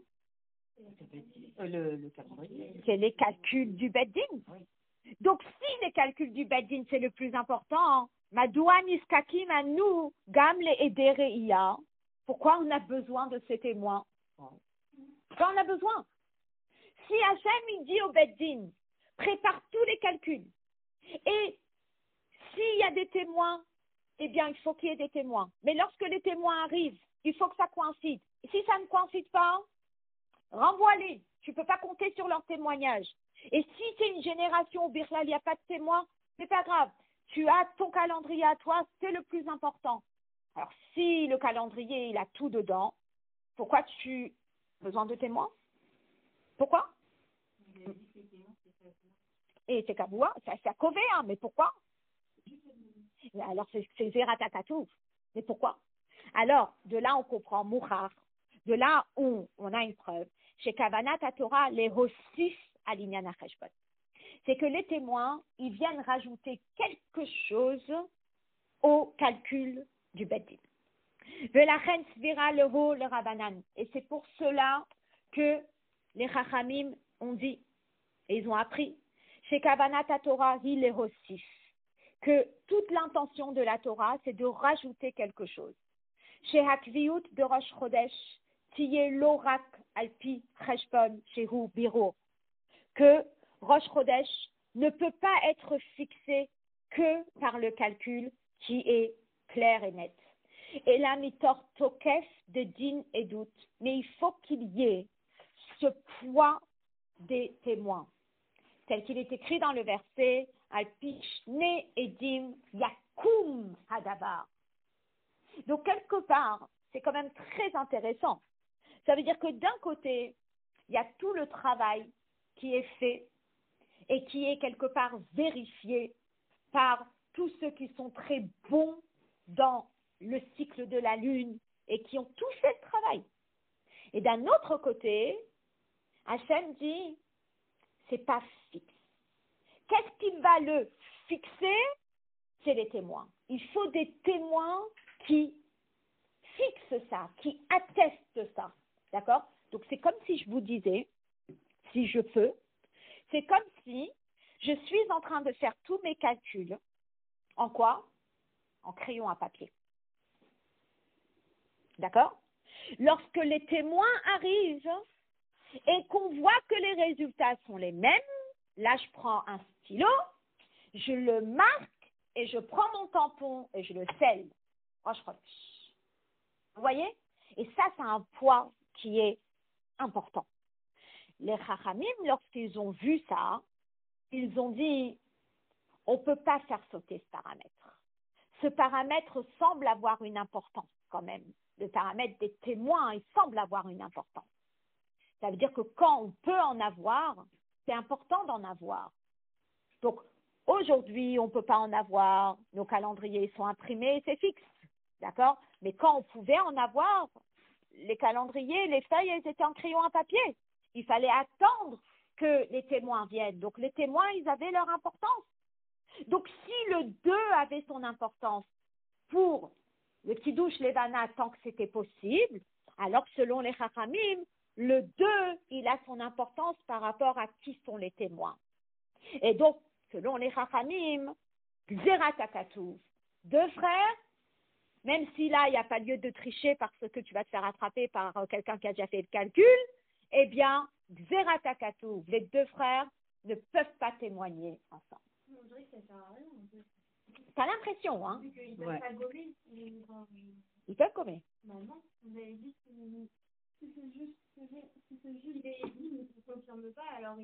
C: Le calendrier.
A: C'est les calculs du Beddin.
C: Oui.
A: Donc, si les calculs du Beddin, c'est le plus important, Madoua niskakim anu gam le edereia, pourquoi on a besoin de ces témoins? Pourquoi on a besoin? Si Hachem, il dit au Beddin, prépare tous les calculs, et s'il y a des témoins, eh bien, il faut qu'il y ait des témoins. Mais lorsque les témoins arrivent, il faut que ça coïncide. Et si ça ne coïncide pas, renvoie-les. Tu ne peux pas compter sur leur témoignage. Et si c'est une génération où Birlal, il n'y a pas de témoins, c'est pas grave. Tu as ton calendrier à toi, c'est le plus important. Alors, si le calendrier, il a tout dedans, pourquoi tu as besoin de témoins? Pourquoi? Et c'est Kaboua, c'est à Kové, hein, mais pourquoi? Alors, c'est Zeratakatouf. Mais pourquoi? Alors, de là, on comprend Mouchar. De là où on a une preuve. Chez Kavanat Torah, les Hossif à l'Inyan HaCheshbon. C'est que les témoins, ils viennent rajouter quelque chose au calcul du Beddin. Velachen svira leho le Rabanan. Et c'est pour cela que les Chachamim ont dit, et ils ont appris, chez Kavanat Torah, il les Hossif, que toute l'intention de la Torah, c'est de rajouter quelque chose. Chez Hakviut de Rosh Chodesh, Tiye Lorak Alpi Cheshbon Shehu Biro, que Rosh Chodesh ne peut pas être fixé que par le calcul qui est clair et net. Et là, mitor tokef de din et doute, mais il faut qu'il y ait ce poids des témoins, tel qu'il est écrit dans le verset Alpi Shne Edim Yakum Hadabar. Donc, quelque part, c'est quand même très intéressant. Ça veut dire que d'un côté, il y a tout le travail qui est fait et qui est quelque part vérifié par tous ceux qui sont très bons dans le cycle de la Lune et qui ont tout fait le travail. Et d'un autre côté, Hachem dit, c'est pas fixe. Qu'est-ce qui va le fixer? C'est les témoins. Il faut des témoins qui fixent ça, qui attestent ça. D'accord? Donc, c'est comme si je vous disais, si je peux, c'est comme si je suis en train de faire tous mes calculs. En quoi? En crayon à papier. D'accord? Lorsque les témoins arrivent et qu'on voit que les résultats sont les mêmes, là, je prends un stylo, je le marque et je prends mon tampon et je le scelle. Oh, je crois. Vous voyez? Et ça, c'est un poids qui est important. Les Chachamim, lorsqu'ils ont vu ça, ils ont dit, on ne peut pas faire sauter ce paramètre. Ce paramètre semble avoir une importance quand même. Le paramètre des témoins, il semble avoir une importance. Ça veut dire que quand on peut en avoir, c'est important d'en avoir. Donc, aujourd'hui, on ne peut pas en avoir, nos calendriers sont imprimés, c'est fixe. D'accord? Mais quand on pouvait en avoir, les calendriers, les feuilles, elles étaient en crayon à papier. Il fallait attendre que les témoins viennent. Donc, les témoins, ils avaient leur importance. Donc, si le 2 avait son importance pour le Kiddush Levana tant que c'était possible, alors selon les Chachamim, le 2, il a son importance par rapport à qui sont les témoins. Et donc, selon les Chachamim, Zeratakatouf, 2 frères, même si là, il n'y a pas lieu de tricher parce que tu vas te faire attraper par quelqu'un qui a déjà fait le calcul, eh bien, Zeratakatouf, les 2 frères ne peuvent pas témoigner ensemble.
B: On dirait que ça sert à rien.
A: T'as l'impression, hein?
B: Ils peuvent pas gommer.
A: Ils peuvent gommer.
B: Bah non, vous avez dit que si c'est juste les dîmes ne se confirment pas, alors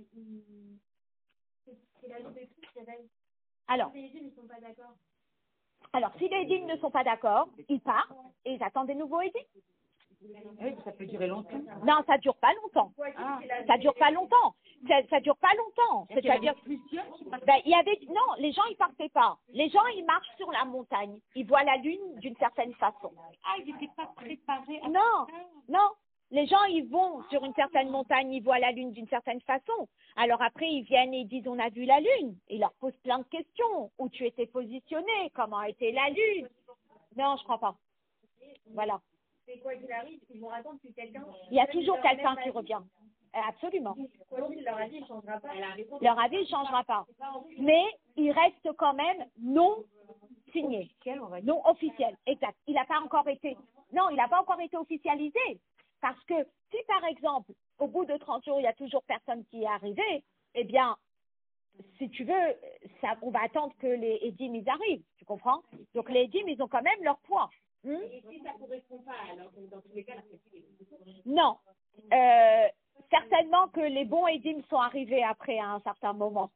B: c'est la liste des trucs qui révèle.
A: Alors,
B: Si les dîmes ne sont pas d'accord.
A: Alors, si les édiles ne sont pas d'accord, ils partent et ils attendent des nouveaux édiles.
C: Oui, ça peut durer longtemps.
A: Non, ça dure pas longtemps.
C: Ah.
A: Ça dure pas longtemps. Ça dure pas longtemps.
C: C'est-à-dire plusieurs qui passent
A: Ben, non, les gens, ils partaient pas. Les gens, ils marchent sur la montagne. Ils voient la lune d'une certaine façon.
C: Ah, ils n'étaient pas préparés à
A: Non,
C: ça.
A: non. Les gens, ils vont sur une certaine montagne, ils voient la lune d'une certaine façon. Alors après, ils viennent et ils disent, on a vu la lune. Ils leur posent plein de questions. Où tu étais positionné? Comment était la lune? Non, je crois pas. Voilà.
B: C'est quoi qu'il arrive, ils vont attendre que quelqu'un.
A: Il y a toujours quelqu'un qui revient. Absolument.
B: Donc, leur avis ne changera pas.
A: Leur avis ne changera pas. Mais il reste quand même non signé. Non officiel, exact. Il n'a pas encore été. Non, il n'a pas encore été officialisé. Parce que si, par exemple, au bout de 30 jours, il y a toujours personne qui est arrivé, eh bien, si tu veux, on va attendre que les édimes ils arrivent. Tu comprends? Donc, les édimes, ils ont quand même leur poids.
C: Et si ça ne correspond pas, alors dans tous les cas,
A: Non. Certainement que les bons édimes sont arrivés après à un certain moment.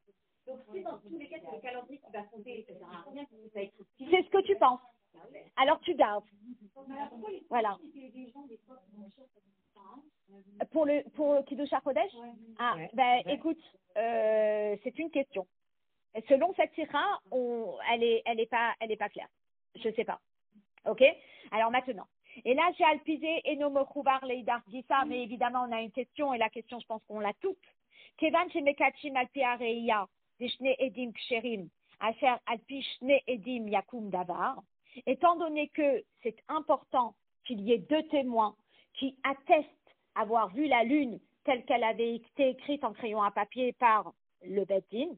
C: donc si dans tous les cas, c'est le calendrier qui va compter, ça sert à rien que ça écrit.
A: C'est ce que tu penses. Alors tu gardes. Voilà. Pour Kiddush HaKodesh? Ah, ben écoute, c'est une question. Et selon cette sira, elle est pas claire. Je sais pas. Ok? Alors maintenant. Et là, j'ai alpisé et no mechouvar leidar dit ça, mais évidemment, on a une question, et la question, je pense qu'on l'a toute. Kevan shemekachim alpi areia, deshne edim ksherim, asher alpi shne edim yakum davar. Étant donné que c'est important qu'il y ait deux témoins qui attestent avoir vu la lune telle qu'elle avait été écrite en crayon à papier par le Beit Din,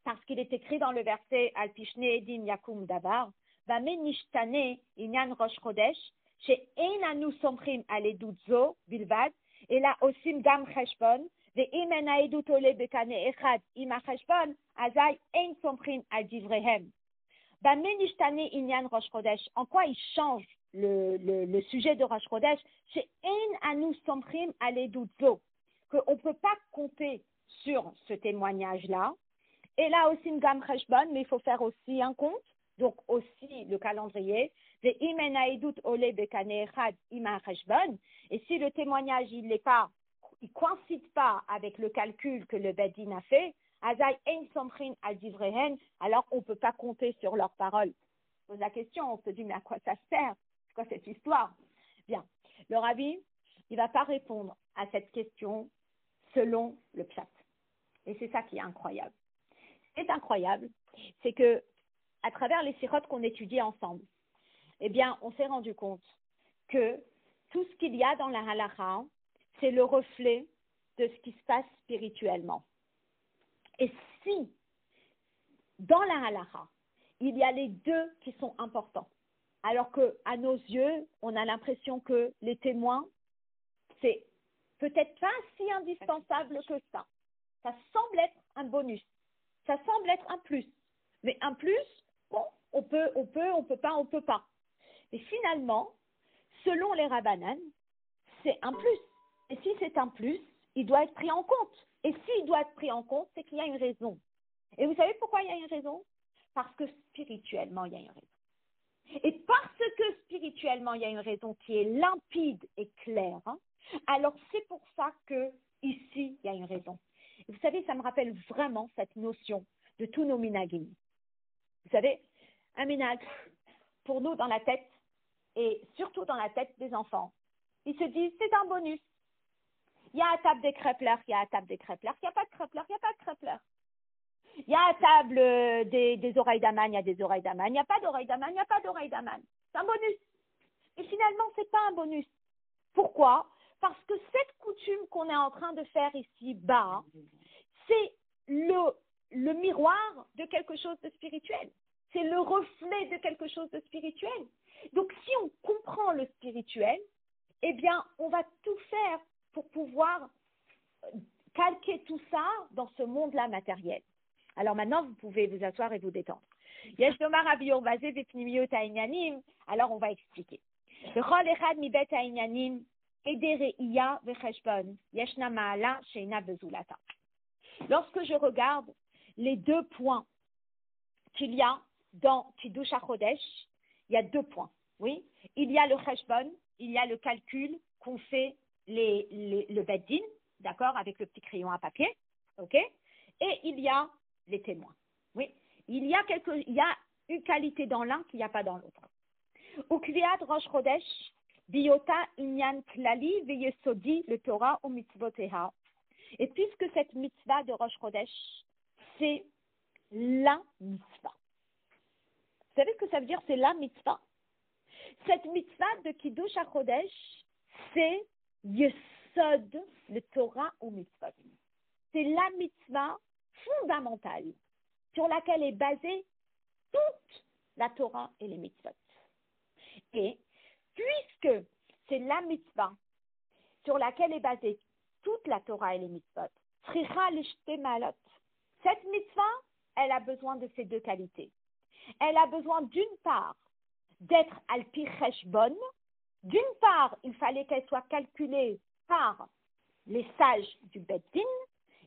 A: parce qu'il est écrit dans le verset alpi shne edim yakum davar, Bamenishtane inyan rosh chodesh, שאין אנו סומכים על עדות זו בלבד, אלא עושים גם חשבון, ואם אין העדות עולה בקנה אחד עם החשבון, אזי אין סומכים על דבריהם. במה נשתנה עניין ראש חודש? En quoi il change le sujet de Rosh Chodesh? שאין אנו סומכים על עדות זו, qu'on ne peut pas compter sur ce témoignage-là. Et là aussi, gam cheshbon, mais il faut faire aussi un compte, donc aussi le calendrier. Et si le témoignage il coïncide pas avec le calcul que le Bedin a fait, alors on ne peut pas compter sur leurs paroles. On pose la question, on se dit mais à quoi ça sert? C'est quoi cette histoire? Bien, le Rabbi, il va pas répondre à cette question selon le pshat. Et c'est ça qui est incroyable. Ce qui est incroyable, c'est que à travers les sirotes qu'on étudie ensemble, eh bien, on s'est rendu compte que tout ce qu'il y a dans la halakha, c'est le reflet de ce qui se passe spirituellement. Et si, dans la halakha, il y a les deux qui sont importants, alors qu'à nos yeux, on a l'impression que les témoins, c'est peut-être pas si indispensable que ça. Ça semble être un bonus. Ça semble être un plus. Mais un plus, bon, on peut pas. Et finalement, selon les Rabbanan, c'est un plus. Et si c'est un plus, il doit être pris en compte. Et s'il doit être pris en compte, c'est qu'il y a une raison. Et vous savez pourquoi il y a une raison? Parce que spirituellement, il y a une raison. Et parce que spirituellement, il y a une raison qui est limpide et claire, alors c'est pour ça que ici, il y a une raison. Et vous savez, ça me rappelle vraiment cette notion de tous nos minagim. Vous savez, un minag, pour nous, dans la tête, et surtout dans la tête des enfants, ils se disent, c'est un bonus. Il y a à table des crêpeleurs, il y a à table des crêpeleurs, il n'y a pas de crêpeleurs, il n'y a pas de crêpeleurs. Il y a à table des oreilles d'aman, il y a des oreilles d'aman, il n'y a pas d'oreilles d'aman, il n'y a pas d'oreilles d'aman. C'est un bonus. Et finalement, ce n'est pas un bonus. Pourquoi? Parce que cette coutume qu'on est en train de faire ici-bas, c'est le miroir de quelque chose de spirituel. C'est le reflet de quelque chose de spirituel. Donc, si on comprend le spirituel, eh bien, on va tout faire pour pouvoir calquer tout ça dans ce monde-là matériel. Alors maintenant, vous pouvez vous asseoir et vous détendre. Alors, on va expliquer. Lorsque je regarde les deux points qu'il y a dans Kiddush HaKodesh, il y a deux points. Oui, il y a le cheshbon, il y a le calcul qu'ont fait le Beit Din, d'accord, avec le petit crayon à papier, ok, et il y a les témoins. Oui, il y a une qualité dans l'un qu'il n'y a pas dans l'autre. Ukviat Rosh Chodesh, Biota Inyan Klali Veyesodi, le Torah ou Mitzvoteha. Et puisque cette mitzvah de Rosh Chodesh, c'est la mitzvah. Vous savez ce que ça veut dire, c'est la mitzvah? Cette mitzvah de Kiddush HaChodesh, c'est Yesod, le Torah ou Mitzvot. C'est la mitzvah fondamentale sur laquelle est basée toute la Torah et les mitzvot. Et puisque c'est la mitzvah sur laquelle est basée toute la Torah et les mitzvot, cette mitzvah, elle a besoin de ces deux qualités. Elle a besoin d'une part d'être al-pi cheshbon. D'une part, il fallait qu'elle soit calculée par les sages du Beit Din,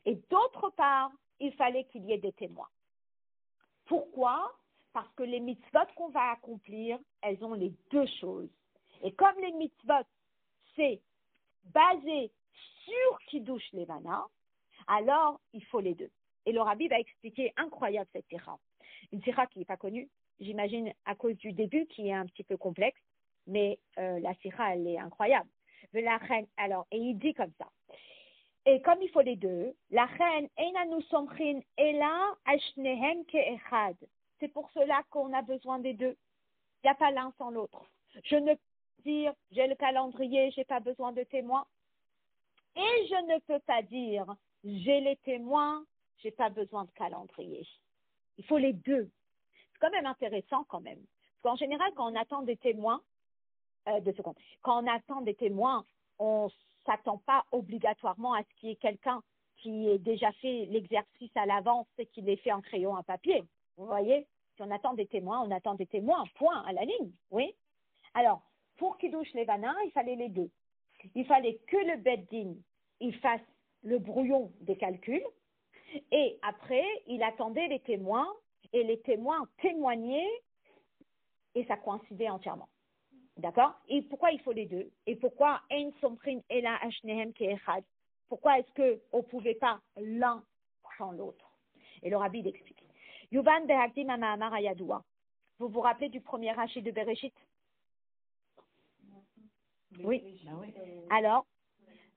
A: et d'autre part, il fallait qu'il y ait des témoins. Pourquoi? Parce que les mitzvot qu'on va accomplir, elles ont les deux choses. Et comme les mitzvot, c'est basé sur Kiddush Levana, alors il faut les deux. Et le Rabbi va expliquer incroyable cette sira. Une sira qui n'est pas connue, j'imagine à cause du début qui est un petit peu complexe, mais la sira, elle est incroyable. Mais la reine, alors, et il dit comme ça. Et comme il faut les deux, la reine, Einanu Somchin Ela Ashnehem Ke'echad. C'est pour cela qu'on a besoin des deux. Il n'y a pas l'un sans l'autre. Je ne peux dire, j'ai le calendrier, je n'ai pas besoin de témoins. Et je ne peux pas dire, j'ai les témoins, je n'ai pas besoin de calendrier. Il faut les deux. C'est quand même intéressant quand même. Parce qu'en général, quand on attend des témoins, quand on attend des témoins, on ne s'attend pas obligatoirement à ce qu'il y ait quelqu'un qui ait déjà fait l'exercice à l'avance et qui l'ait fait en crayon à papier. Vous voyez? Si on attend des témoins, on attend des témoins, point, à la ligne. Oui? Alors, pour Kiddush Levana, il fallait les deux. Il fallait que le Beit Din, il fasse le brouillon des calculs, et après, il attendait les témoins, et les témoins témoignaient, et ça coïncidait entièrement. D'accord? Et pourquoi il faut les deux? Et pourquoi Ein Somchin Ela Ashnehem Ke'echad? Pourquoi est-ce qu'on ne pouvait pas l'un sans l'autre? Et le Rabbi explique. Yuvan Behakdim Ama'amar Ayadoua. Vous vous rappelez du premier Rashi de Bereshit? Oui. Alors,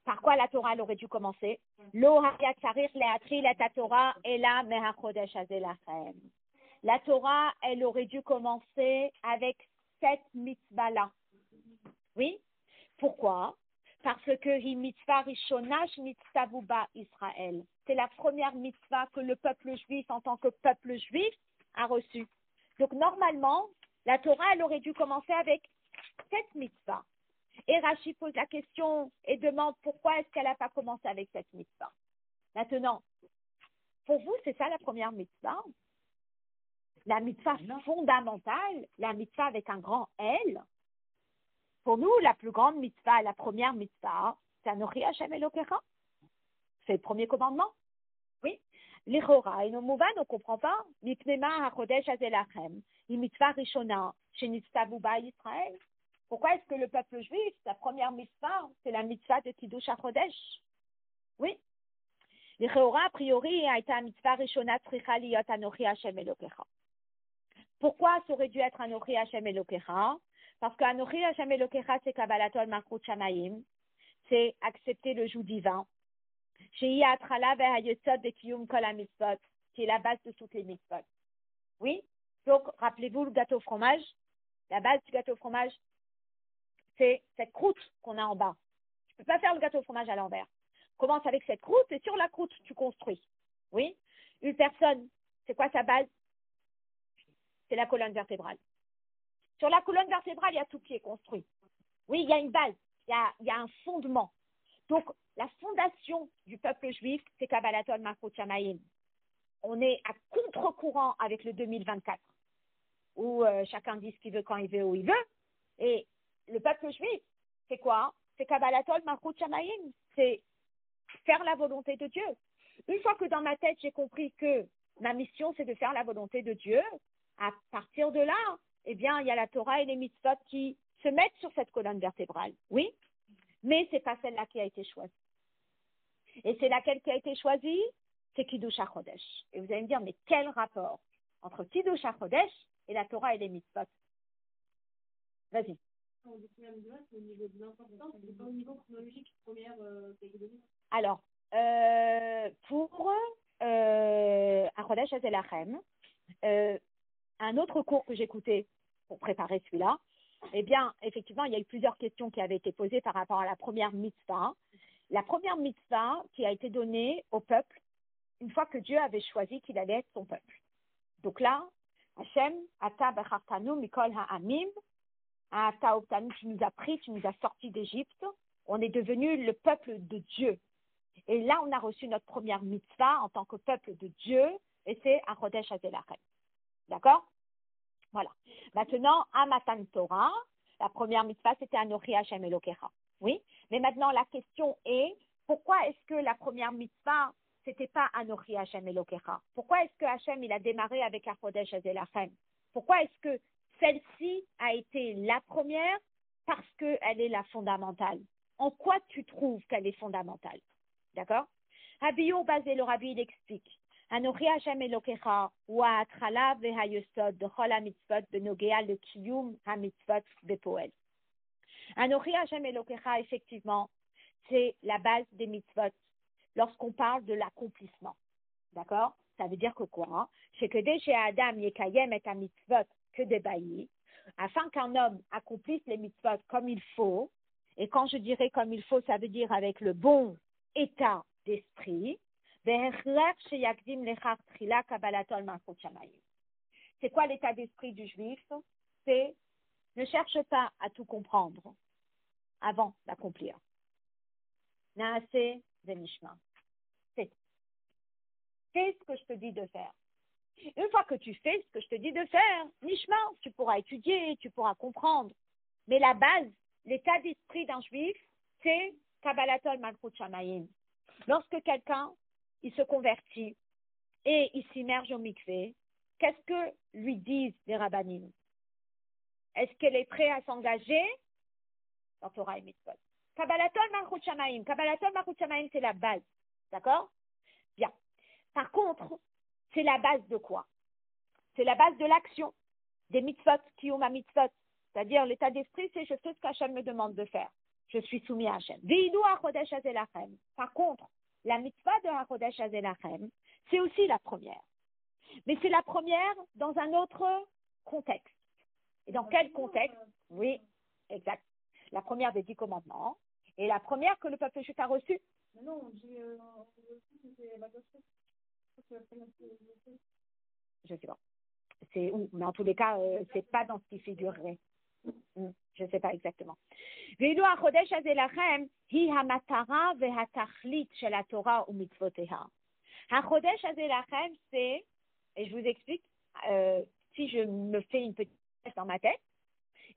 A: par quoi la Torah elle aurait dû commencer? Lo hayat tzarir le'atril et Torah ela mehachodesh hazeh lachem. La Torah, elle aurait dû commencer avec cette mitzvah-là. Oui? Pourquoi? Parce que hi mitzvah rishona shnitztavuba Israël. C'est la première mitzvah que le peuple juif, en tant que peuple juif, a reçue. Donc, normalement, la Torah, elle aurait dû commencer avec cette mitzvah. Et Rashi pose la question et demande pourquoi est-ce qu'elle n'a pas commencé avec cette mitzvah. Maintenant, pour vous, c'est ça la première mitzvah? La mitzvah fondamentale, la mitzvah avec un grand L. Pour nous, la plus grande mitzvah, la première mitzvah, c'est Anochi Hashem Elokecha. C'est le premier commandement. Oui. L'Ichora et nos mouvan, on ne comprend pas. Mipnema HaChodesh Hazeh Lachem. Mitzvah Rishona, Shenitztavu Ba Israël. Pourquoi est-ce que le peuple juif, sa première mitzvah, c'est la mitzvah de Kiddush HaChodesh? Oui. L'Ichora, a priori, a été un mitzvah Rishona Tzricha Liyot Anochi Hashem Elokecha. Pourquoi ça aurait dû être Anochi Hashem Elokecha? Parce qu'Anochi Hashem Elokecha, c'est Kabbalatol Malchut Shamayim, c'est accepter le joug divin. Shei Atrala ve'hayesod be'kiyum kol hamitzvot, qui est la base de toutes les mitzvot. Oui? Donc, rappelez-vous le gâteau au fromage. La base du gâteau au fromage, c'est cette croûte qu'on a en bas. Tu ne peux pas faire le gâteau au fromage à l'envers. Commence avec cette croûte et sur la croûte, tu construis. Oui? Une personne, c'est quoi sa base? C'est la colonne vertébrale. Sur la colonne vertébrale, il y a tout qui est construit. Oui, il y a une base, il y a un fondement. Donc, la fondation du peuple juif, c'est Kabbalatol Malchut Shamayim. On est à contre-courant avec le 2024, où chacun dit ce qu'il veut, quand il veut, où il veut. Et le peuple juif, c'est quoi? C'est Kabbalatol Malchut Shamayim. C'est faire la volonté de Dieu. Une fois que dans ma tête, j'ai compris que ma mission, c'est de faire la volonté de Dieu, à partir de là, eh bien, il y a la Torah et les mitzvot qui se mettent sur cette colonne vertébrale. Oui, mais ce n'est pas celle-là qui a été choisie. Et c'est laquelle qui a été choisie? c'est Kiddush HaChodesh. Et vous allez me dire, mais quel rapport entre Kiddush HaChodesh et la Torah et les mitzvot? Vas-y.
B: C'est au niveau de l'importance, c'est pas au niveau chronologique, première catégorie.
A: Alors, pour HaChodesh Hazelachem, un autre cours que j'écoutais pour préparer celui-là, eh bien, effectivement, il y a eu plusieurs questions qui avaient été posées par rapport à la première mitzvah. La première mitzvah qui a été donnée au peuple une fois que Dieu avait choisi qu'il allait être son peuple. Donc là, Hachem, Ata Bechartanu Mikol Ha'amim, Ata Optanu, tu nous as pris, tu nous as sortis d'Égypte, on est devenu le peuple de Dieu. Et là, on a reçu notre première mitzvah en tant que peuple de Dieu, et c'est HaChodesh Hazelachem. D'accord? Voilà. Maintenant, à Matan Torah, la première mitzvah, c'était Anochi Hashem Elokecha. Oui? Mais maintenant, la question est, pourquoi est-ce que la première mitzvah, c'était pas Anochi Hashem Elokecha? Pourquoi est-ce que Hashem, il a démarré avec HaChodesh Hazelachem? Pourquoi est-ce que celle-ci a été la première? Parce qu'elle est la fondamentale. En quoi tu trouves qu'elle est fondamentale? D'accord? Rabbi Basé, le Rabbi, il explique. Anochi Hashem Elokecha ou ha'atchala ve'hayesod bechol hamitzvot benogea lekiyum hamitzvot bepoel. Anochi Hashem Elokecha, effectivement, c'est la base des mitzvot lorsqu'on parle de l'accomplissement. D'accord? Ça veut dire que quoi? C'est que dès chez Adam yekayem et hamitzvot que des baillis, afin qu'un homme accomplisse les mitzvot comme il faut, et quand je dirais comme il faut, ça veut dire avec le bon état d'esprit. C'est quoi l'état d'esprit du juif? C'est ne cherche pas à tout comprendre avant d'accomplir. Naaseh venishma. Fais ce que je te dis de faire. Une fois que tu fais ce que je te dis de faire, nishma, tu pourras étudier, tu pourras comprendre. Mais la base, l'état d'esprit d'un juif, c'est Kabbalatol Malchut Shamayim. Lorsque quelqu'un il se convertit et il s'immerge au mikvé, qu'est-ce que lui disent les rabbanim? Est-ce qu'elle est prête à s'engager dans Torah et Mitzvot? Kabbalatol Malchut Shamayim. Kabbalatol Malchut Shamayim, c'est la base. D'accord? Bien. Par contre, c'est la base de quoi? C'est la base de l'action, des mitzvot, kiyum mitzvot. C'est-à-dire, l'état d'esprit, c'est je fais ce qu'Hachem me demande de faire. Je suis soumis à Hachem. V'idou HaChodesh Hazelachem. Par contre, la mitzvah de HaChodesh Hazelachem, c'est aussi la première. Mais c'est la première dans un autre contexte. Et dans quel contexte? Oui, exact. La première des 10 commandements et la première que le peuple juif a reçue.
B: Non, j'ai c'était la
A: Je sais pas. C'est où? Mais en tous les cas, c'est pas dans ce qui figurerait. Je ne sais pas exactement. ואילו החודש הזה לכם היא המטרה והתכלית של התורה ומצוותיה. החודש הזה לכם c'est, et je vous explique, si je me fais une petite tête dans ma tête,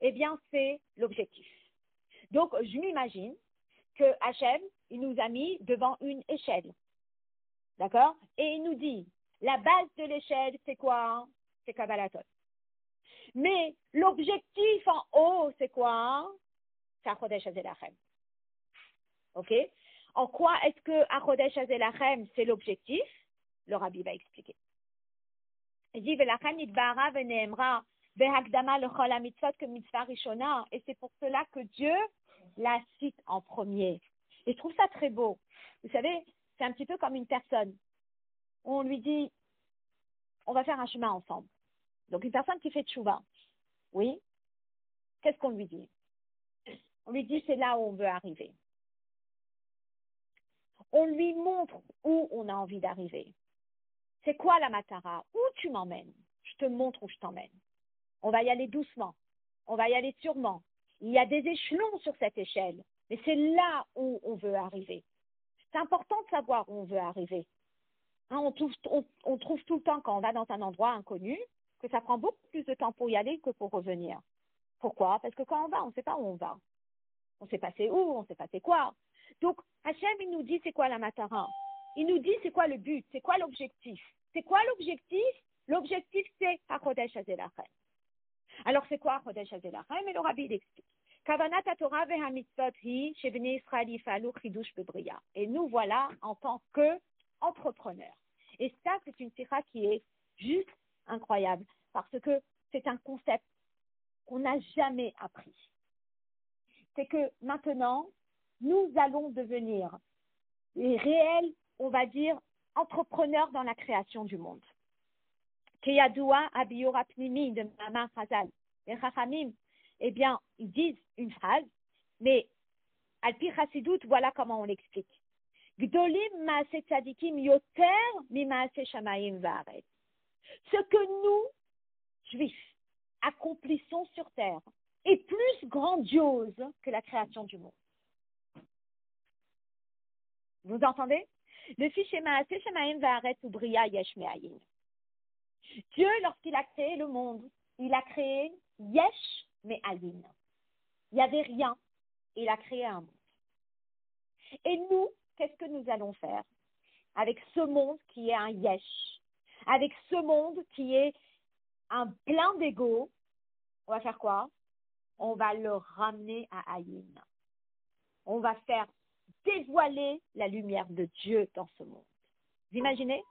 A: eh bien c'est l'objectif. Donc je m'imagine que Hachem, il nous a mis devant une échelle. D'accord? Et il nous dit, la base de l'échelle, c'est quoi? C'est Kabbalatot. Mais l'objectif en haut, c'est quoi? C'est HaChodesh Hazelachem. Ok? En quoi est-ce que HaChodesh Hazelachem, c'est l'objectif? Le Rabbi va expliquer. Il dit, Velachem nidbara veneemra vehakdama lechol hamitzvot que mitzvah rishona. Et c'est pour cela que Dieu la cite en premier. Et je trouve ça très beau. Vous savez, c'est un petit peu comme une personne. On lui dit, on va faire un chemin ensemble. Donc une personne qui fait tchouva. Oui? Qu'est-ce qu'on lui dit? On lui dit, c'est là où on veut arriver. On lui montre où on a envie d'arriver. C'est quoi la matara? Où tu m'emmènes? Je te montre où je t'emmène. On va y aller doucement. On va y aller sûrement. Il y a des échelons sur cette échelle. Mais c'est là où on veut arriver. C'est important de savoir où on veut arriver. Hein, on trouve tout le temps quand on va dans un endroit inconnu que ça prend beaucoup plus de temps pour y aller que pour revenir. Pourquoi? Parce que quand on va, on ne sait pas où on va. On sait pas c'est où, on sait pas c'est quoi. Donc, Hachem, il nous dit c'est quoi la matara. Il nous dit c'est quoi le but, c'est quoi l'objectif. C'est quoi l'objectif? L'objectif, c'est HaChodesh Hazelachem. Alors, c'est quoi HaChodesh Hazelachem? Et le Rabbi l'explique. Kavanat HaTorah ve'hamitzvot hi shebnei Israël yifalu chidush bebriya. Et nous voilà en tant qu'entrepreneurs. Et ça, c'est une sikha qui est juste incroyable parce que c'est un concept qu'on n'a jamais appris. C'est que maintenant, nous allons devenir les réels, on va dire, entrepreneurs dans la création du monde. Keyadoua Abiyora Pnimi de Mama Chazal. Les Chachamim, eh bien, ils disent une phrase, mais Alpi Chassidout, voilà comment on l'explique. Gdolim Maase Tzadikim Yoter Mimaase Shamayim Vaaret. Ce que nous, Juifs, accomplissons sur terre est plus grandiose que la création du monde. Vous entendez? Le fichier Maase Shamayim Vaaret ou Bria Yesh Me'ayin. Dieu, lorsqu'il a créé le monde, il a créé Yesh Me'ayin. Il n'y avait rien et il a créé un monde. Et nous, qu'est-ce que nous allons faire avec ce monde qui est un Yesh, avec ce monde qui est un plein d'ego? On va faire quoi? On va le ramener à Ayin. On va faire dévoiler la lumière de Dieu dans ce monde. Vous imaginez?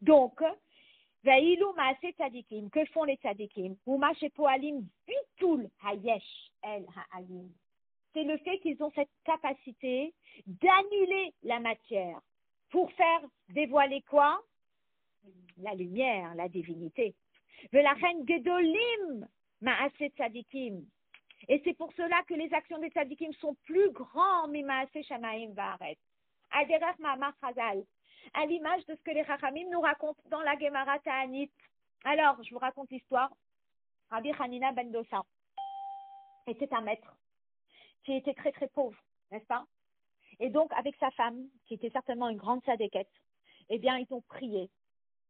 A: Donc, Ve'ilou ma'aseh tzadikim, que font les tzadikim? Uma shepoalim bitul hayesh el ha'ayin. C'est le fait qu'ils ont cette capacité d'annuler la matière pour faire dévoiler quoi? La lumière, la divinité. Velachen gedolim ma'aseh tzadikim. Et c'est pour cela que les actions des tzadikim sont plus grandes, mima'aseh shamayim va'aretz. Aderach ma'amar chazal. À l'image de ce que les Chachamim nous racontent dans la Gemara Ta'anit. Alors, je vous raconte l'histoire. Rabbi Hanina ben Dosa était un maître qui était très très pauvre, n'est-ce pas? Et donc, avec sa femme, qui était certainement une grande sadéquette, eh bien, ils ont prié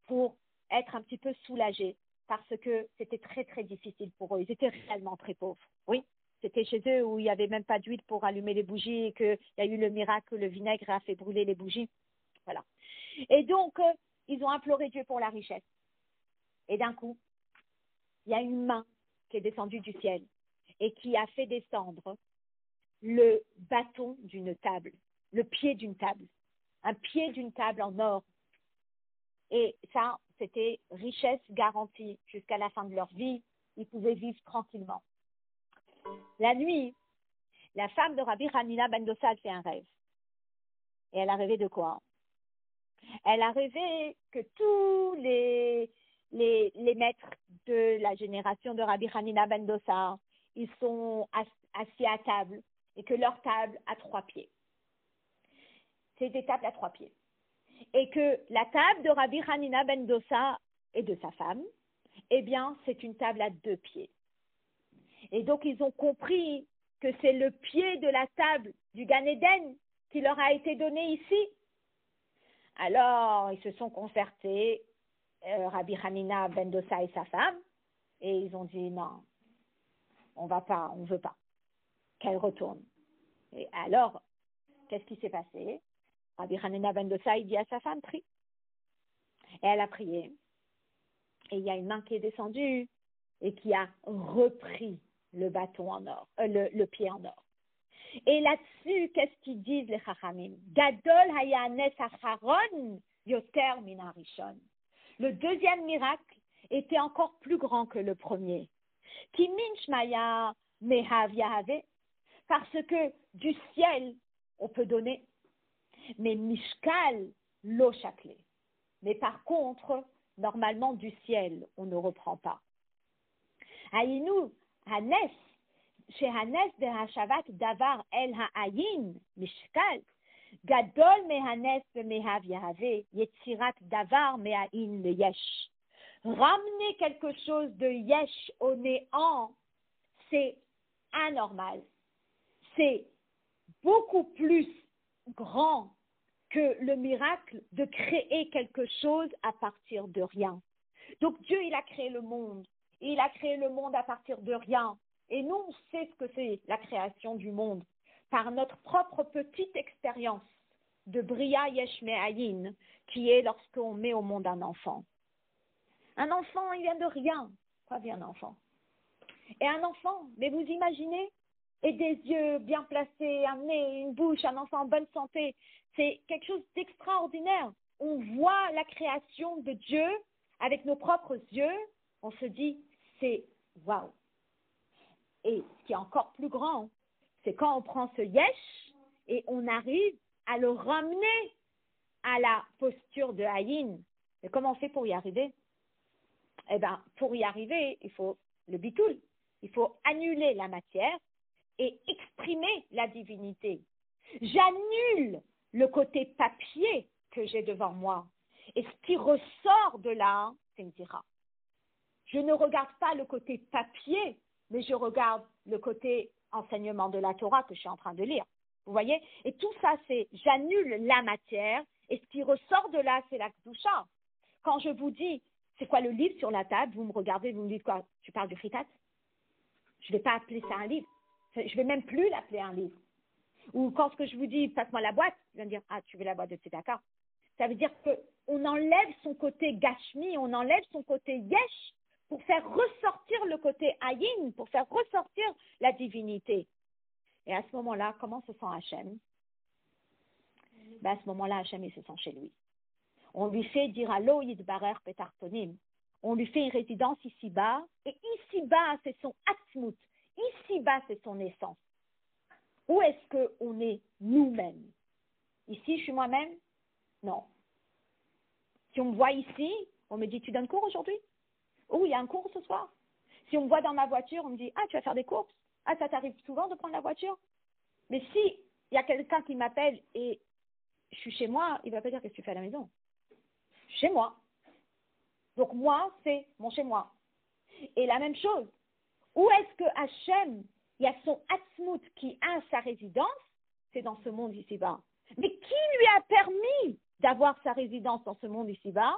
A: pour être un petit peu soulagés parce que c'était très très difficile pour eux. Ils étaient réellement très pauvres. Oui, c'était chez eux où il n'y avait même pas d'huile pour allumer les bougies et qu'il y a eu le miracle, le vinaigre a fait brûler les bougies. Voilà. Et donc, ils ont imploré Dieu pour la richesse. Et d'un coup, il y a une main qui est descendue du ciel et qui a fait descendre le bâton d'une table, le pied d'une table, un pied d'une table en or. Et ça, c'était richesse garantie jusqu'à la fin de leur vie. Ils pouvaient vivre tranquillement. La nuit, la femme de Rabbi Hanina ben Dosa a fait un rêve. Et elle a rêvé de quoi? Elle a rêvé que tous les maîtres de la génération de Rabbi Hanina ben Dosa, ils sont assis à table et que leur table a 3 pieds. C'est des tables à 3 pieds. Et que la table de Rabbi Hanina ben Dosa et de sa femme, eh bien, c'est une table à 2 pieds. Et donc, ils ont compris que c'est le pied de la table du Gan Eden qui leur a été donné ici. Alors, ils se sont concertés, Rabbi Hanina ben Dosa et sa femme, et ils ont dit non, on va pas, on veut pas qu'elle retourne. Et alors, qu'est-ce qui s'est passé? Rabbi Hanina ben Dosa, il dit à sa femme, prie. Et elle a prié. Et il y a une main qui est descendue et qui a repris le bâton en or, le pied en or. Et là-dessus, qu'est-ce qu'ils disent les Chachamim? Gadol hayanes acharon yoter min harishon. Le deuxième miracle était encore plus grand que le premier. Ki min shmaya mehav yahave. Parce que du ciel, on peut donner, mais mishkal lo shakle. Mais par contre, normalement, du ciel, on ne reprend pas. Hayinu hanes. שהנס בהשבת דבר אל העין, משקל, גדול מהנס ומהב יהווה, יצירת דבר מהעין ליש. Ramener quelque chose de yesh au néant, c'est anormal. C'est beaucoup plus grand que le miracle de créer quelque chose à partir de rien. Donc Dieu, il a créé le monde. Il a créé le monde à partir de rien. Et nous, on sait ce que c'est la création du monde par notre propre petite expérience de Bria Yesh Me'ayin, qui est lorsqu'on met au monde un enfant. Un enfant, il vient de rien. Quoi vient un enfant? Et un enfant, mais vous imaginez? Et des yeux bien placés, un nez, une bouche, un enfant en bonne santé. C'est quelque chose d'extraordinaire. on voit la création de Dieu avec nos propres yeux, on se dit, c'est waouh. Et ce qui est encore plus grand, c'est quand on prend ce yesh et on arrive à le ramener à la posture de Haïn. Mais comment on fait pour y arriver? Eh bien, pour y arriver, il faut le bitoul. Il faut annuler la matière et exprimer la divinité. J'annule le côté papier que j'ai devant moi. Et ce qui ressort de là, c'est une tira. Je ne regarde pas le côté papier, mais je regarde le côté enseignement de la Torah que je suis en train de lire. Vous voyez? Et tout ça, c'est j'annule la matière et ce qui ressort de là, c'est la Kedusha. Quand je vous dis, c'est quoi le livre sur la table, vous me regardez, vous me dites quoi? Tu parles du fritat? Je ne vais pas appeler ça un livre. Je ne vais même plus l'appeler un livre. Ou quand ce que je vous dis, passe-moi la boîte, vous allez me dire, ah, tu veux la boîte de tzedaka. Ça veut dire qu'on enlève son côté gashmi, on enlève son côté yesh pour faire ressortir le côté ayin, pour faire ressortir la divinité. Et à ce moment-là, comment se sent Hachem? Ben à ce moment-là, Hachem, il se sent chez lui. On lui fait dire Allo Yidbarer Petartonim. On lui fait une résidence ici-bas, et ici-bas, c'est son atzmut. Ici-bas, c'est son essence. Où est-ce qu'on est nous-mêmes? Ici, je suis moi-même? Non. Si on me voit ici, on me dit, tu donnes cours aujourd'hui? Oh, il y a un cours ce soir. Si on me voit dans ma voiture, on me dit, ah, tu vas faire des courses? Ah, ça t'arrive souvent de prendre la voiture? Mais si il y a quelqu'un qui m'appelle et je suis chez moi, il ne va pas dire, qu'est-ce que tu fais à la maison? Chez moi. Donc moi, c'est mon chez moi. Et la même chose, où est-ce que Hachem, il y a son Atzmut qui a sa résidence? C'est dans ce monde ici-bas. Mais qui lui a permis d'avoir sa résidence dans ce monde ici-bas?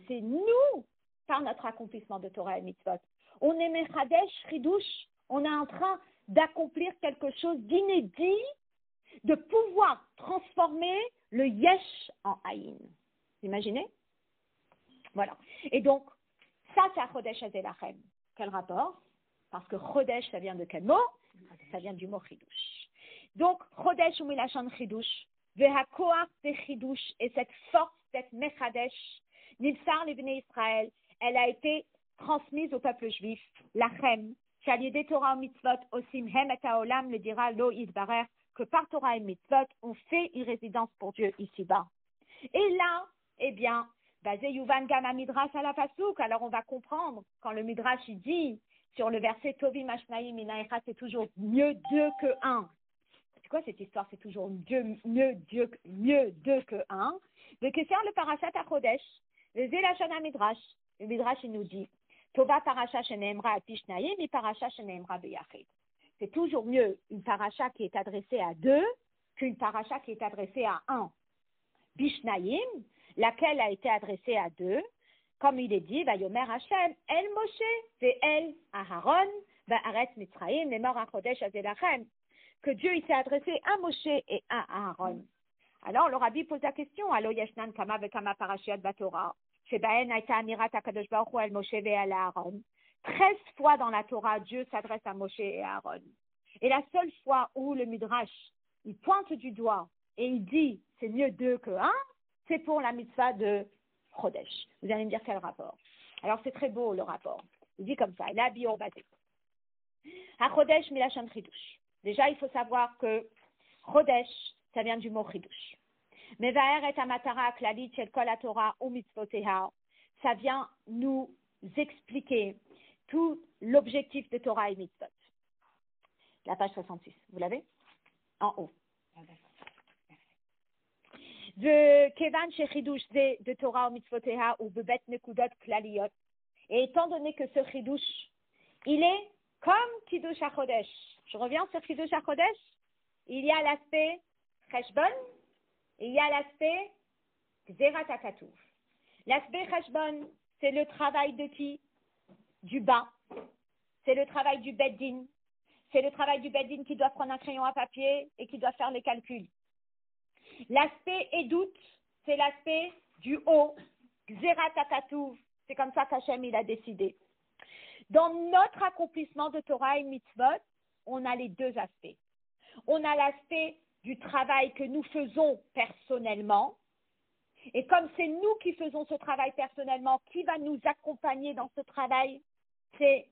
A: C'est nous, par notre accomplissement de Torah et Mitzvot. On est Mechadesh, Ridouche, on est en train d'accomplir quelque chose d'inédit, de pouvoir transformer le Yesh en Aïn. Vous imaginez? Voilà. Et donc, ça, c'est à Chodesh Azelachem. Quel rapport? Parce que Chodesh, ça vient de quel mot? Ça vient du mot Chidouche. Donc, Chodesh ou Milachon Chidouche, Vehakoach de Chidouche, et cette force, cette Mechadesh, Nibsar Livnei Israël, elle a été transmise au peuple juif, Lachem, Shalidé Torah Mitzvot, Osim Hem et Haolam, le dira Lo Yidbarer, que par Torah et Mitzvot, on fait une résidence pour Dieu ici-bas. Et là, eh bien, basé Yuvan Gama Midrash à la Pasouk, alors on va comprendre, quand le Midrash il dit, sur le verset Tovim Ashnaim Minaïcha, c'est toujours mieux deux que un. C'est quoi cette histoire? C'est toujours mieux deux que un. De que faire le parashat à Chodesh, le Zelachana Midrash, le Midrash il nous dit, Tova parasha sheneemra atishnaim, mi parasha sheneemra beyachid. C'est toujours mieux une paracha qui est adressée à deux qu'une paracha qui est adressée à un. Bishnaim, laquelle a été adressée à deux, comme il est dit, Vayomer Hashem, El Moshe, ve El Aharon, Ba'aretz Mitzrayim, Lemor HaChodesh Azelachem, que Dieu il s'est adressé à Moshe et à Aaron. Alors le Rabbi pose la question, Alo Yashnan Kama Vekama Parashiat Batorah, Shebaen Aita Amirat HaKadosh Baruch Hu El Moshe ve El Aaron. 13 fois dans la Torah, Dieu s'adresse à Moshe et à Aaron. Et la seule fois où le Midrash, il pointe du doigt et il dit, c'est mieux deux que un, c'est pour la mitzvah de Chodesh. Vous allez me dire quel rapport? Alors c'est très beau le rapport. Il dit comme ça, il a bior basé. Ha Chodesh milachon chidouche. Déjà, il faut savoir que Chodesh, ça vient du mot chidouche. Mevaer et amatara klalit shel kol haTorah u mitzvoteha. Ça vient nous expliquer tout l'objectif de Torah et mitzvot. La page 66, vous l'avez? En haut. De Kevan Shechidush de Torah ou Mitzvoteha ou Bebet Nekudot Klaliot. Et étant donné que ce Chidush, il est comme Kiddush HaChodesh. Je reviens sur Kiddush HaChodesh. Il y a l'aspect Cheshbon et il y a l'aspect Gzerat HaKatuv. L'aspect Cheshbon, c'est le travail de qui? Du bas. C'est le travail du Beddin. C'est le travail du Beddin qui doit prendre un crayon à papier et qui doit faire les calculs. L'aspect Edout, c'est l'aspect du haut, Gzerat HaKatuv, c'est comme ça qu'Hachem il a décidé. Dans notre accomplissement de Torah et Mitzvot, on a les deux aspects. On a l'aspect du travail que nous faisons personnellement Et comme c'est nous qui faisons ce travail personnellement, qui va nous accompagner dans ce travail? C'est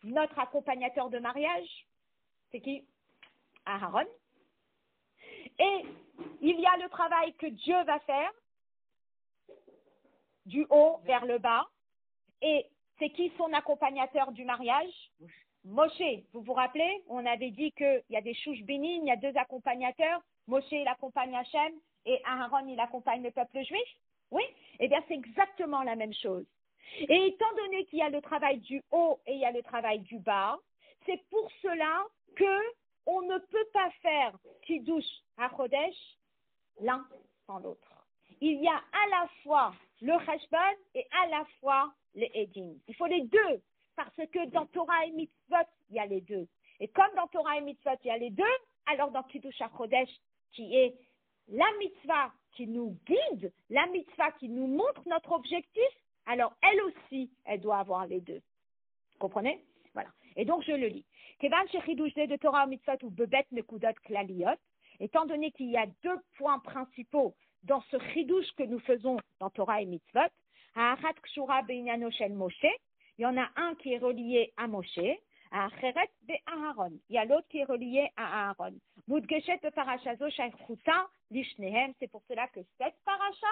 A: notre accompagnateur de mariage. C'est qui? Aaron. Et il y a le travail que Dieu va faire, du haut vers le bas. Et c'est qui son accompagnateur du mariage? Moshe. Vous vous rappelez? On avait dit qu'il y a des chouches bénines, il y a deux accompagnateurs. Moshe, il accompagne Hachem et Aaron, il accompagne le peuple juif. Oui? Eh bien, c'est exactement la même chose. Et étant donné qu'il y a le travail du haut et il y a le travail du bas, c'est pour cela que on ne peut pas faire Kiddush HaChodesh l'un sans l'autre. Il y a à la fois le Cheshbon et à la fois les Edim. Il faut les deux, parce que dans Torah et Mitzvot, il y a les deux. Et comme dans Torah et Mitzvot, il y a les deux, alors dans Kiddush HaChodesh, qui est la mitzvah qui nous guide, la mitzvah qui nous montre notre objectif, alors elle aussi, elle doit avoir les deux. Vous comprenez? Voilà. Et donc, je le lis. Kevan shechidush de Torah mitzvot ou bebet nekudot klaliot, étant donné qu'il y a deux points principaux dans ce chidouche que nous faisons dans Torah et mitzvot, ha'achat kshura beinyano shel Moshe, il y en a un qui est relié à Moshe, ha'acheret be'Aaron, il y a l'autre qui est relié à Aaron. Mudgeshet be'parashazo shaychuta lishnehem, c'est pour cela que cette paracha,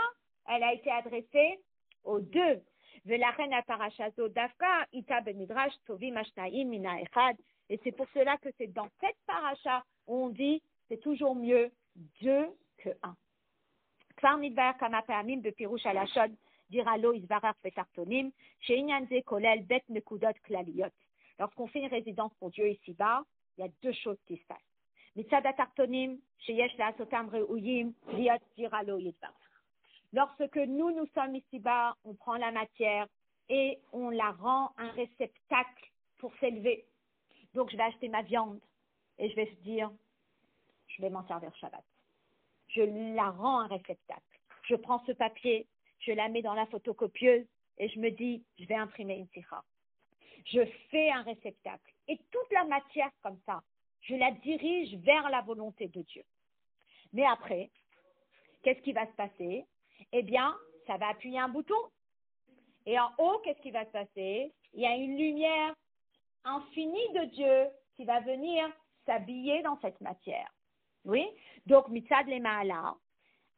A: elle a été adressée aux deux. Velachen parashazo dafka ita bemidrash tovim ashnaim mina echad. Et c'est pour cela que c'est dans cette paracha où on dit c'est toujours mieux deux que un. Kvar nidbar kama pa'amim bepirush alashon diralo isvarach betartonim she'inyan ze kolel bet nekudot klaliyot. Lorsqu'on fait une résidence pour Dieu ici-bas, il y a deux choses qui se passent. Mitzad atartonim sheyesh la'asotam re'uyim liot diralo isvarach. Lorsque nous sommes ici-bas, on prend la matière et on la rend un réceptacle pour s'élever. Donc, je vais acheter ma viande et je vais se dire, je vais m'en servir Shabbat. Je la rends un réceptacle. Je prends ce papier, je la mets dans la photocopieuse et je me dis, je vais imprimer une sikha. Je fais un réceptacle. Et toute la matière comme ça, je la dirige vers la volonté de Dieu. Mais après, qu'est-ce qui va se passer? Eh bien, ça va appuyer un bouton. Et en haut, qu'est-ce qui va se passer? Il y a une lumière infinie de Dieu qui va venir s'habiller dans cette matière. Oui? Donc, mitzad le ma'ala,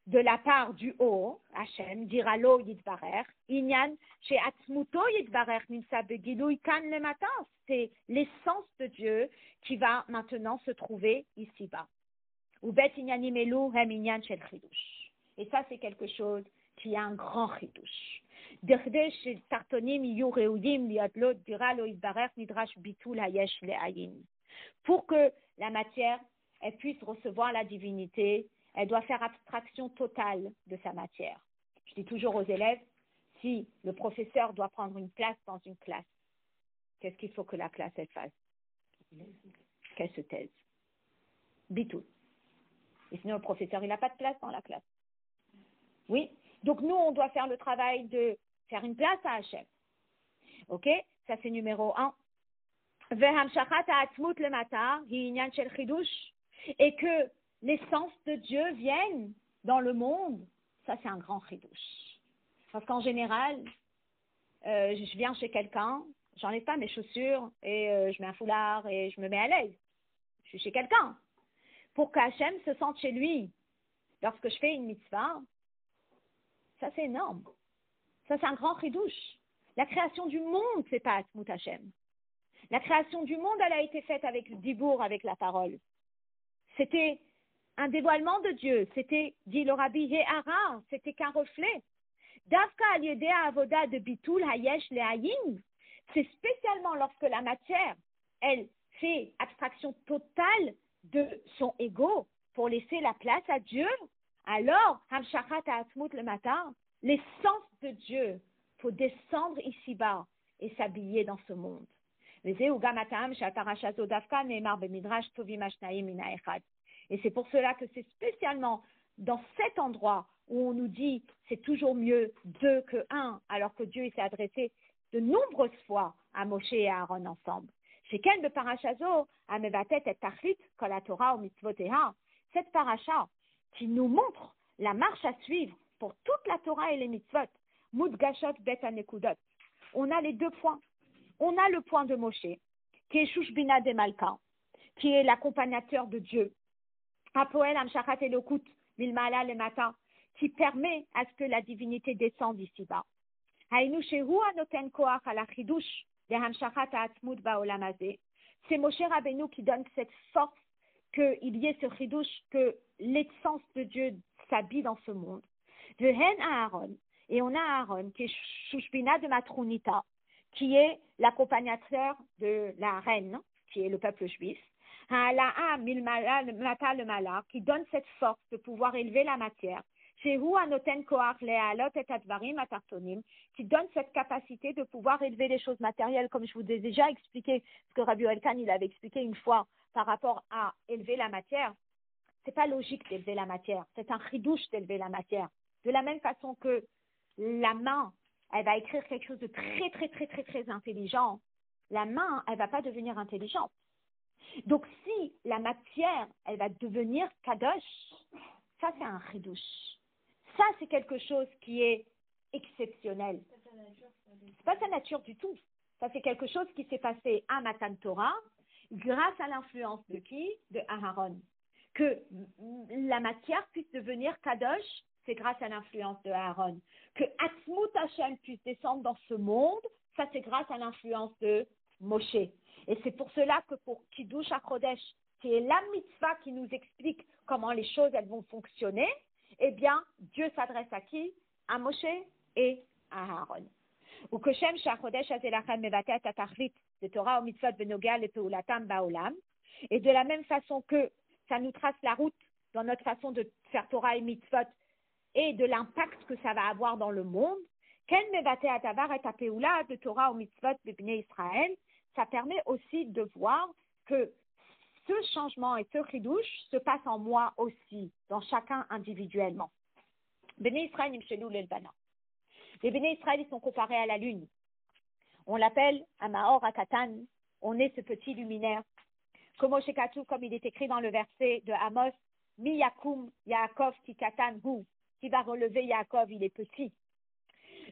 A: de la part du haut, Hachem, diralo yitbarer, inyan chez atzmuto yitbarer, nimsa begilui kan le matin. C'est l'essence de Dieu qui va maintenant se trouver ici-bas. Ubet inyanim elu hem inyan shel chidush. Et ça, c'est quelque chose qui a un grand chidouche. Pour que la matière elle puisse recevoir la divinité, elle doit faire abstraction totale de sa matière. Je dis toujours aux élèves, si le professeur doit prendre une place dans une classe, qu'est-ce qu'il faut que la classe elle fasse? Qu'elle se taise. Bitou. Et sinon, le professeur, il n'a pas de place dans la classe. Oui, donc nous, on doit faire le travail de faire une place à Hachem. Ok, ça c'est numéro 1. Et que l'essence de Dieu vienne dans le monde, ça c'est un grand chidouche. Parce qu'en général, je viens chez quelqu'un, j'enlève pas mes chaussures et je mets un foulard et je me mets à l'aise. Je suis chez quelqu'un. Pour qu'Hachem se sente chez lui, lorsque je fais une mitzvah, ça, c'est énorme. Ça, c'est un grand chidouche. La création du monde, c'est pas Atmut Hashem. La création du monde, elle a été faite avec le dibour, avec la parole. C'était un dévoilement de Dieu. C'était, dit le Rabbi Ye'ara, c'était qu'un reflet. Dafka al-yedei avoda de bitul hayesh le'ayin. C'est spécialement lorsque la matière, elle fait abstraction totale de son ego pour laisser la place à Dieu. Alors, Hamshachat Ha'atzmut le matin, l'essence de Dieu faut descendre ici-bas et s'habiller dans ce monde. Et c'est pour cela que c'est spécialement dans cet endroit où on nous dit c'est toujours mieux deux que un, alors que Dieu s'est adressé de nombreuses fois à Moshe et à Aaron ensemble. Cette paracha qui nous montre la marche à suivre pour toute la Torah et les mitzvot. Mudgashot bet anekudot. On a les 2 points. On a le point de Moshe, qui est Shushbina de Malka, qui est l'accompagnateur de Dieu. Apoel Amshachat Elokut, Milmala le matin, qui permet à ce que la divinité descende ici-bas. Haïnu Shehu Anoten Koach ala Chidush de Hamshachat Ha'atzmut Ba'olam Hazeh. C'est Moshe Rabbeinu qui donne cette force qu'il y ait ce Chidush, que l'essence de Dieu s'habille dans ce monde. Vehen Aaron, et on a Aaron, qui est Shushbina de Matronita, qui est l'accompagnateur de la reine, qui est le peuple juif. Ha'ala'a milmala le mala, qui donne cette force de pouvoir élever la matière. Shehu anoten koach le'alot et advarim atartonim, qui donne cette capacité de pouvoir élever les choses matérielles, comme je vous ai déjà expliqué, ce que Rabbi Elkan il avait expliqué une fois par rapport à élever la matière. C'est pas logique d'élever la matière, c'est un chidouche d'élever la matière. De la même façon que la main, elle va écrire quelque chose de très, très, très, très, très intelligent, la main, elle va pas devenir intelligente. Donc, si la matière, elle va devenir kadosh, ça, c'est un chidouche. Ça, c'est quelque chose qui est exceptionnel. C'est pas sa nature du tout. Ça, c'est quelque chose qui s'est passé à Matan Torah grâce à l'influence de qui? De Aharon. Que la matière puisse devenir kadosh, c'est grâce à l'influence de Aaron. Que Atzmut Hashem puisse descendre dans ce monde, ça c'est grâce à l'influence de Moshe. Et c'est pour cela que pour Kiddush HaKodesh, qui est la mitzvah qui nous explique comment les choses elles vont fonctionner, eh bien, Dieu s'adresse à qui? À Moshe et à Aaron. Ou que Shem HaKodesh Azelachem Mevatet Atachlit, de Torah ou mitzvot Benogal et Peulatam Baolam. Et de la même façon que ça nous trace la route dans notre façon de faire Torah et mitzvot, et de l'impact que ça va avoir dans le monde, Ken Mevate Atavar et Apeula de Torah ou Mitzvot de Bnei Israël, ça permet aussi de voir que ce changement et ce chidouche se passe en moi aussi, dans chacun individuellement. Bnei Israël Nimshelu Lelbana. Les Bnei Israël ils sont comparés à la lune. On l'appelle Amaor Akatan, on est ce petit luminaire. Comme il est écrit dans le verset de Amos, Mi Yakum Yaakov Kikatan Hu. Qui va relever Yaakov, il est petit.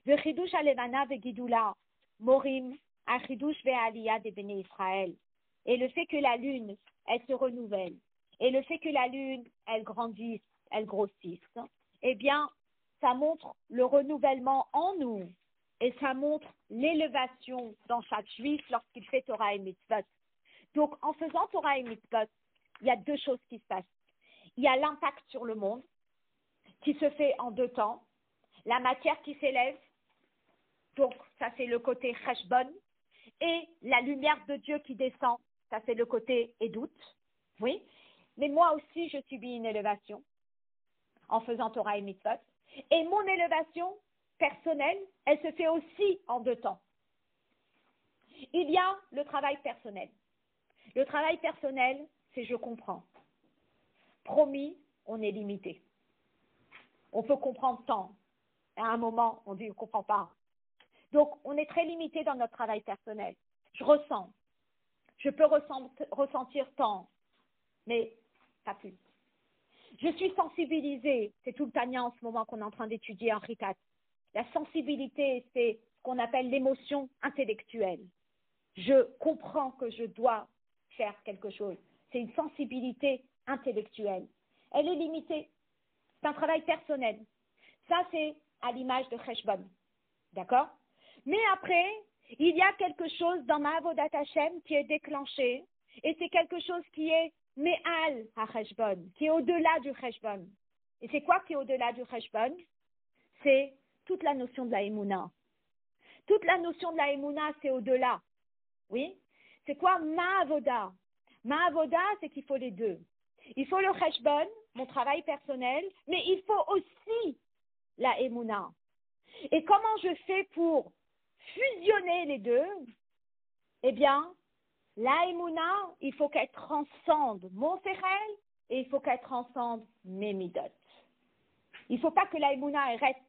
A: Le chidouche alevana vegidoula, morim, un chidouche ve'aliyah de Béné Israël. Et le fait que la lune, elle se renouvelle, et le fait que la lune, elle grandisse, elle grossisse, eh bien, ça montre le renouvellement en nous, et ça montre l'élévation dans chaque juif lorsqu'il fait Torah et Mitzvot. Donc, en faisant Torah et Mitzvot, il y a 2 choses qui se passent. Il y a l'impact sur le monde, qui se fait en 2 temps, la matière qui s'élève, donc ça c'est le côté cheshbon, et la lumière de Dieu qui descend, ça c'est le côté edout, oui, mais moi aussi je subis une élévation en faisant Torah et Mitzvot, et mon élévation personnelle, elle se fait aussi en 2 temps. Il y a le travail personnel. Le travail personnel, c'est je comprends. Promis, on est limité. On peut comprendre tant. À un moment, on dit on ne comprend pas. Donc, on est très limité dans notre travail personnel. Je ressens. Je peux ressentir tant, mais pas plus. Je suis sensibilisée. C'est tout le Tanya en ce moment qu'on est en train d'étudier en Ritat. La sensibilité, c'est ce qu'on appelle l'émotion intellectuelle. Je comprends que je dois faire quelque chose. C'est une sensibilité intellectuelle. Elle est limitée. C'est un travail personnel. Ça, c'est à l'image de Cheshbon. D'accord? Mais après, il y a quelque chose dans ma Avodat Hashem qui est déclenché. Et c'est quelque chose qui est Me'al à Cheshbon, qui est au-delà du Cheshbon. Et c'est quoi qui est au-delà du Cheshbon? C'est toute la notion de la Emouna. Toute la notion de la Emouna, c'est au-delà. Oui? C'est quoi ma Avoda? Ma Avoda, c'est qu'il faut les 2. Il faut le Cheshbon, mon travail personnel, mais il faut aussi la Emouna. Et comment je fais pour fusionner les 2? Eh bien, la Emouna, il faut qu'elle transcende mon Sechel et il faut qu'elle transcende mes Midot. Il ne faut pas que la Emouna reste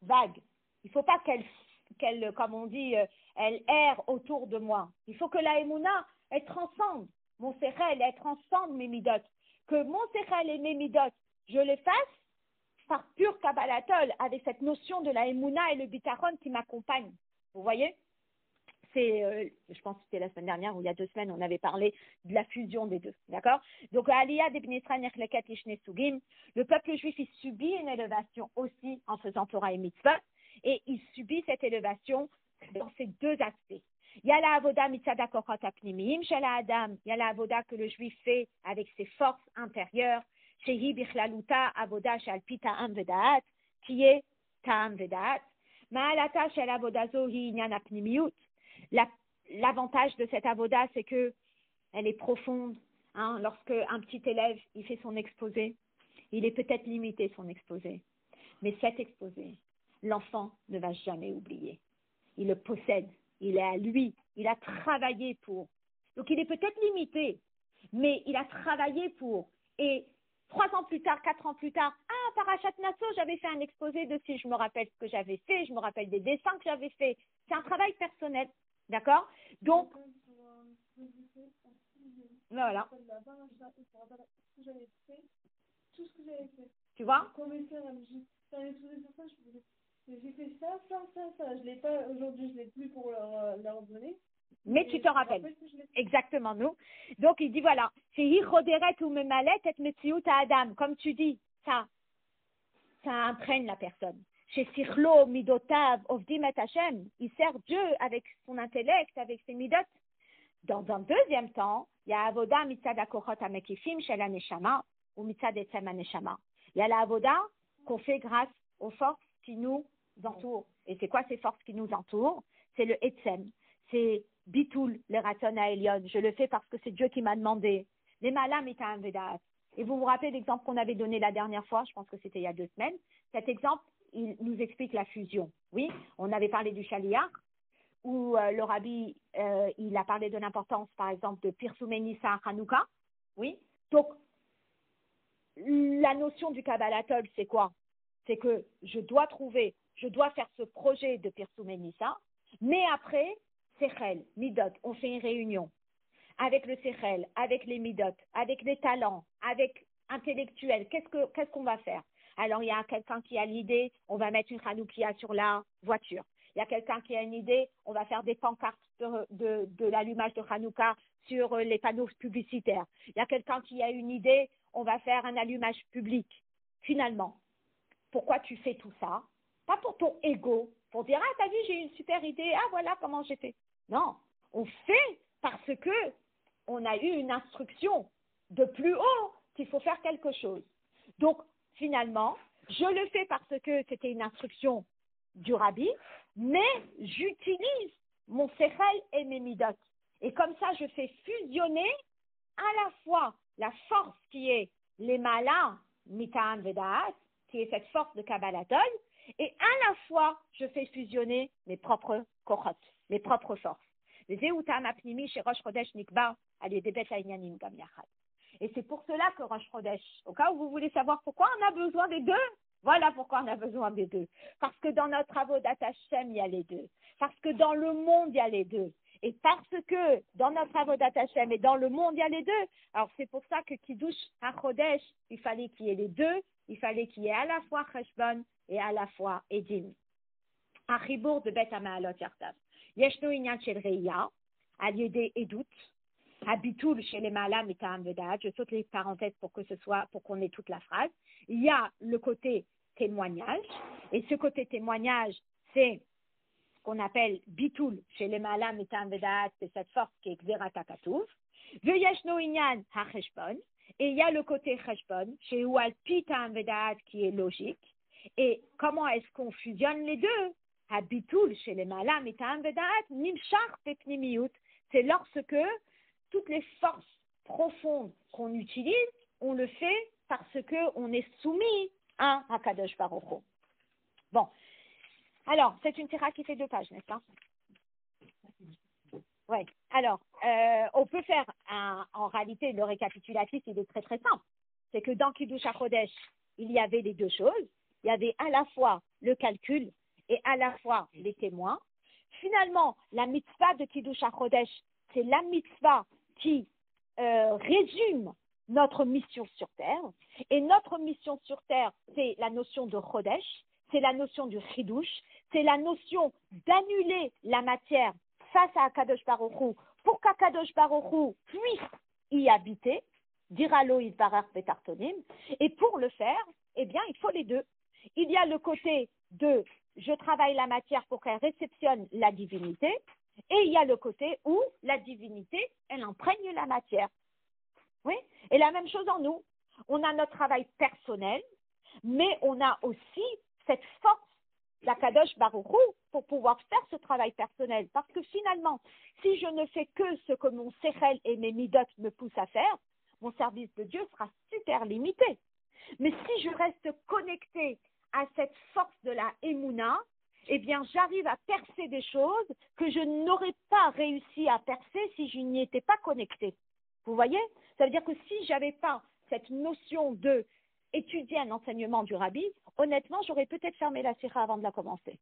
A: vague. Il ne faut pas qu'elle, comme on dit, elle erre autour de moi. Il faut que la Emouna, elle transcende mon Sechel, elle transcende mes Midot. Que mon Sechel et mes Midot, je les fasse par pur Kabbalatol, avec cette notion de la Emouna et le Bitachon qui m'accompagnent. Vous voyez? Je pense que c'était la semaine dernière ou il y a 2 semaines, on avait parlé de la fusion des deux, d'accord? Donc, Aliyah de Bnei Israël Nechleket Ishne Sugim, le peuple juif, il subit une élévation aussi en faisant Torah et Mitzvot, et il subit cette élévation dans ces deux aspects. Il y a la avoda mitzad hakochot hapnimiyim chez la Adam, il y a la avoda que le juif fait avec ses forces intérieures, shehi bichlaluta avoda shel pi ta'am vedaat, qui est ta'am vedaat, ma'alata shel avoda zo hi inyan hapnimiyut. L'avantage de cette avoda, c'est que elle est profonde. Hein, lorsque un petit élève il fait son exposé, il est peut-être limité son exposé, mais cet exposé, l'enfant ne va jamais oublier. Il le possède, il est à lui, il a travaillé pour. Donc il est peut-être limité, mais il a travaillé pour. Et 3 ans plus tard, 4 ans plus tard, Parashat Nassau, j'avais fait un exposé dessus, je me rappelle ce que j'avais fait, je me rappelle des dessins que j'avais fait. C'est un travail personnel, d'accord? Donc, voilà.
B: Tout ce que j'avais fait.
A: Tu vois?
B: J'ai fait ça. Je l'ai pas aujourd'hui, je l'ai plus pour leur donner.
A: Mais tu te rappelles. Exactement, nous. Donc, il dit voilà, c'est Hiroderet ou Memalet et Metsiout à Adam. Comme tu dis, ça imprègne la personne. Chez Sirlo, Midotav, Ovdim et Hashem, il sert Dieu avec son intellect, avec ses midot. Dans un deuxième temps, il y a Avoda Mitzad Akochot Amekifim chez la Neshama ou Mitzad Etzem Neshama. Il y a la Avoda qu'on fait grâce aux forces qui nous entourent. Et c'est quoi ces forces qui nous entourent? C'est le Etzem, c'est Bitoul, le Raton à Elion. Je le fais parce que c'est Dieu qui m'a demandé. Les Malam et Ta'am Vedaat. Et vous vous rappelez l'exemple qu'on avait donné la dernière fois, je pense que c'était il y a 2 semaines. Cet exemple, il nous explique la fusion. Oui, on avait parlé du Shaliach, où le Rabbi, il a parlé de l'importance, par exemple, de Pirsumei Nissa Hanouka. Oui, donc, la notion du Kabbalatol, c'est quoi? C'est que je dois faire ce projet de Pirsumei Nissa, mais après, Sechel, Midot, on fait une réunion avec le Sechel, avec les Midot, avec les talents, avec intellectuels. Qu'est-ce qu'on va faire? Alors, il y a quelqu'un qui a l'idée, on va mettre une Hanoukia sur la voiture. Il y a quelqu'un qui a une idée, on va faire des pancartes de l'allumage de Hanouka sur les panneaux publicitaires. Il y a quelqu'un qui a une idée, on va faire un allumage public. Finalement, pourquoi tu fais tout ça? Pas pour ton ego, pour dire « Ah, t'as vu, j'ai une super idée, ah, voilà comment j'ai fait. » Non, on fait parce que on a eu une instruction de plus haut qu'il faut faire quelque chose. Donc, finalement, je le fais parce que c'était une instruction du Rabbi, mais j'utilise mon sechel et mes midot. Et comme ça, je fais fusionner à la fois la force qui est les malins, mitaan vedaat, qui est cette force de Kabbalatol, et à la fois, je fais fusionner mes propres kochot, mes propres forces. Et c'est pour cela que Rosh Chodesh, au cas où vous voulez savoir pourquoi on a besoin des deux, voilà pourquoi on a besoin des deux. Parce que dans notre Avodat Hashem, il y a les deux. Parce que dans le monde, il y a les deux. Et parce que dans notre Avodat Hashem et dans le monde, il y a les deux. Alors c'est pour ça que Kiddush HaChodesh, il fallait qu'il y ait les deux. Il fallait qu'il y ait à la fois Cheshbon et à la fois Edim. Achibour de Bet HaMa'alot Yartav. Yeshno Inyan Shel Reya, Aliédé Edout, Habitoul chez les Malam et Ta'am Vedaat. Je saute les parenthèses pour qu'on ait toute la phrase. Il y a le côté témoignage. Et ce côté témoignage, c'est ce qu'on appelle Bitoul chez les Malam et Ta'am Vedaat. C'est cette force qui est Xerat HaKatuv. Yeshno Inyan HaCheshbon. Et il y a le côté Cheshbon, chez Oual Pi Ta'am Vedaat, qui est logique. Et comment est-ce qu'on fusionne les deux? Habitoul chez les Malam et Ta'am Vedaat, Nimshar Pepnimiyut. C'est lorsque toutes les forces profondes qu'on utilise, on le fait parce qu'on est soumis à Hakadosh Baruch Hu. Bon. Alors, c'est une tira qui fait 2 pages, n'est-ce pas? Oui. Alors, on peut faire en réalité, le récapitulatif, il est très très simple. C'est que dans Kiddush HaChodesh, il y avait les 2 choses. Il y avait à la fois le calcul et à la fois les témoins. Finalement, la mitzvah de Kiddush HaChodesh, c'est la mitzvah qui résume notre mission sur Terre. Et notre mission sur Terre, c'est la notion de Chodesh, c'est la notion du Chidouche, c'est la notion d'annuler la matière face à Akadosh Baruch Hu pour qu'Akadosh Baruch Hu puisse y habiter, dira lo Yitbarach Betartonim. Et pour le faire, eh bien, il faut les deux. Il y a le côté de je travaille la matière pour qu'elle réceptionne la divinité, et il y a le côté où la divinité, elle imprègne la matière. Oui, et la même chose en nous. On a notre travail personnel, mais on a aussi cette force d'Akadosh Baruch Hu pour pouvoir faire ce travail personnel. Parce que finalement, si je ne fais que ce que mon séchel et mes midot me poussent à faire, mon service de Dieu sera super limité. Mais si je reste connecté à cette force de la Emouna, eh bien, j'arrive à percer des choses que je n'aurais pas réussi à percer si je n'y étais pas connecté. Vous voyez? Ça veut dire que si je n'avais pas cette notion de étudier un enseignement du rabbi, honnêtement, j'aurais peut-être fermé la sira avant de la commencer.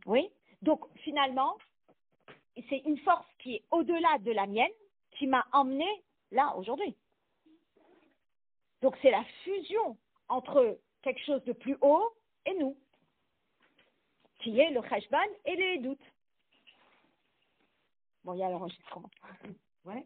A: Oui? Donc, finalement, c'est une force qui est au-delà de la mienne qui m'a emmené là, aujourd'hui. Donc, c'est la fusion entre quelque chose de plus haut et nous, qui est le cheshban et les doutes. Bon, il y a l'enregistrement. Ouais.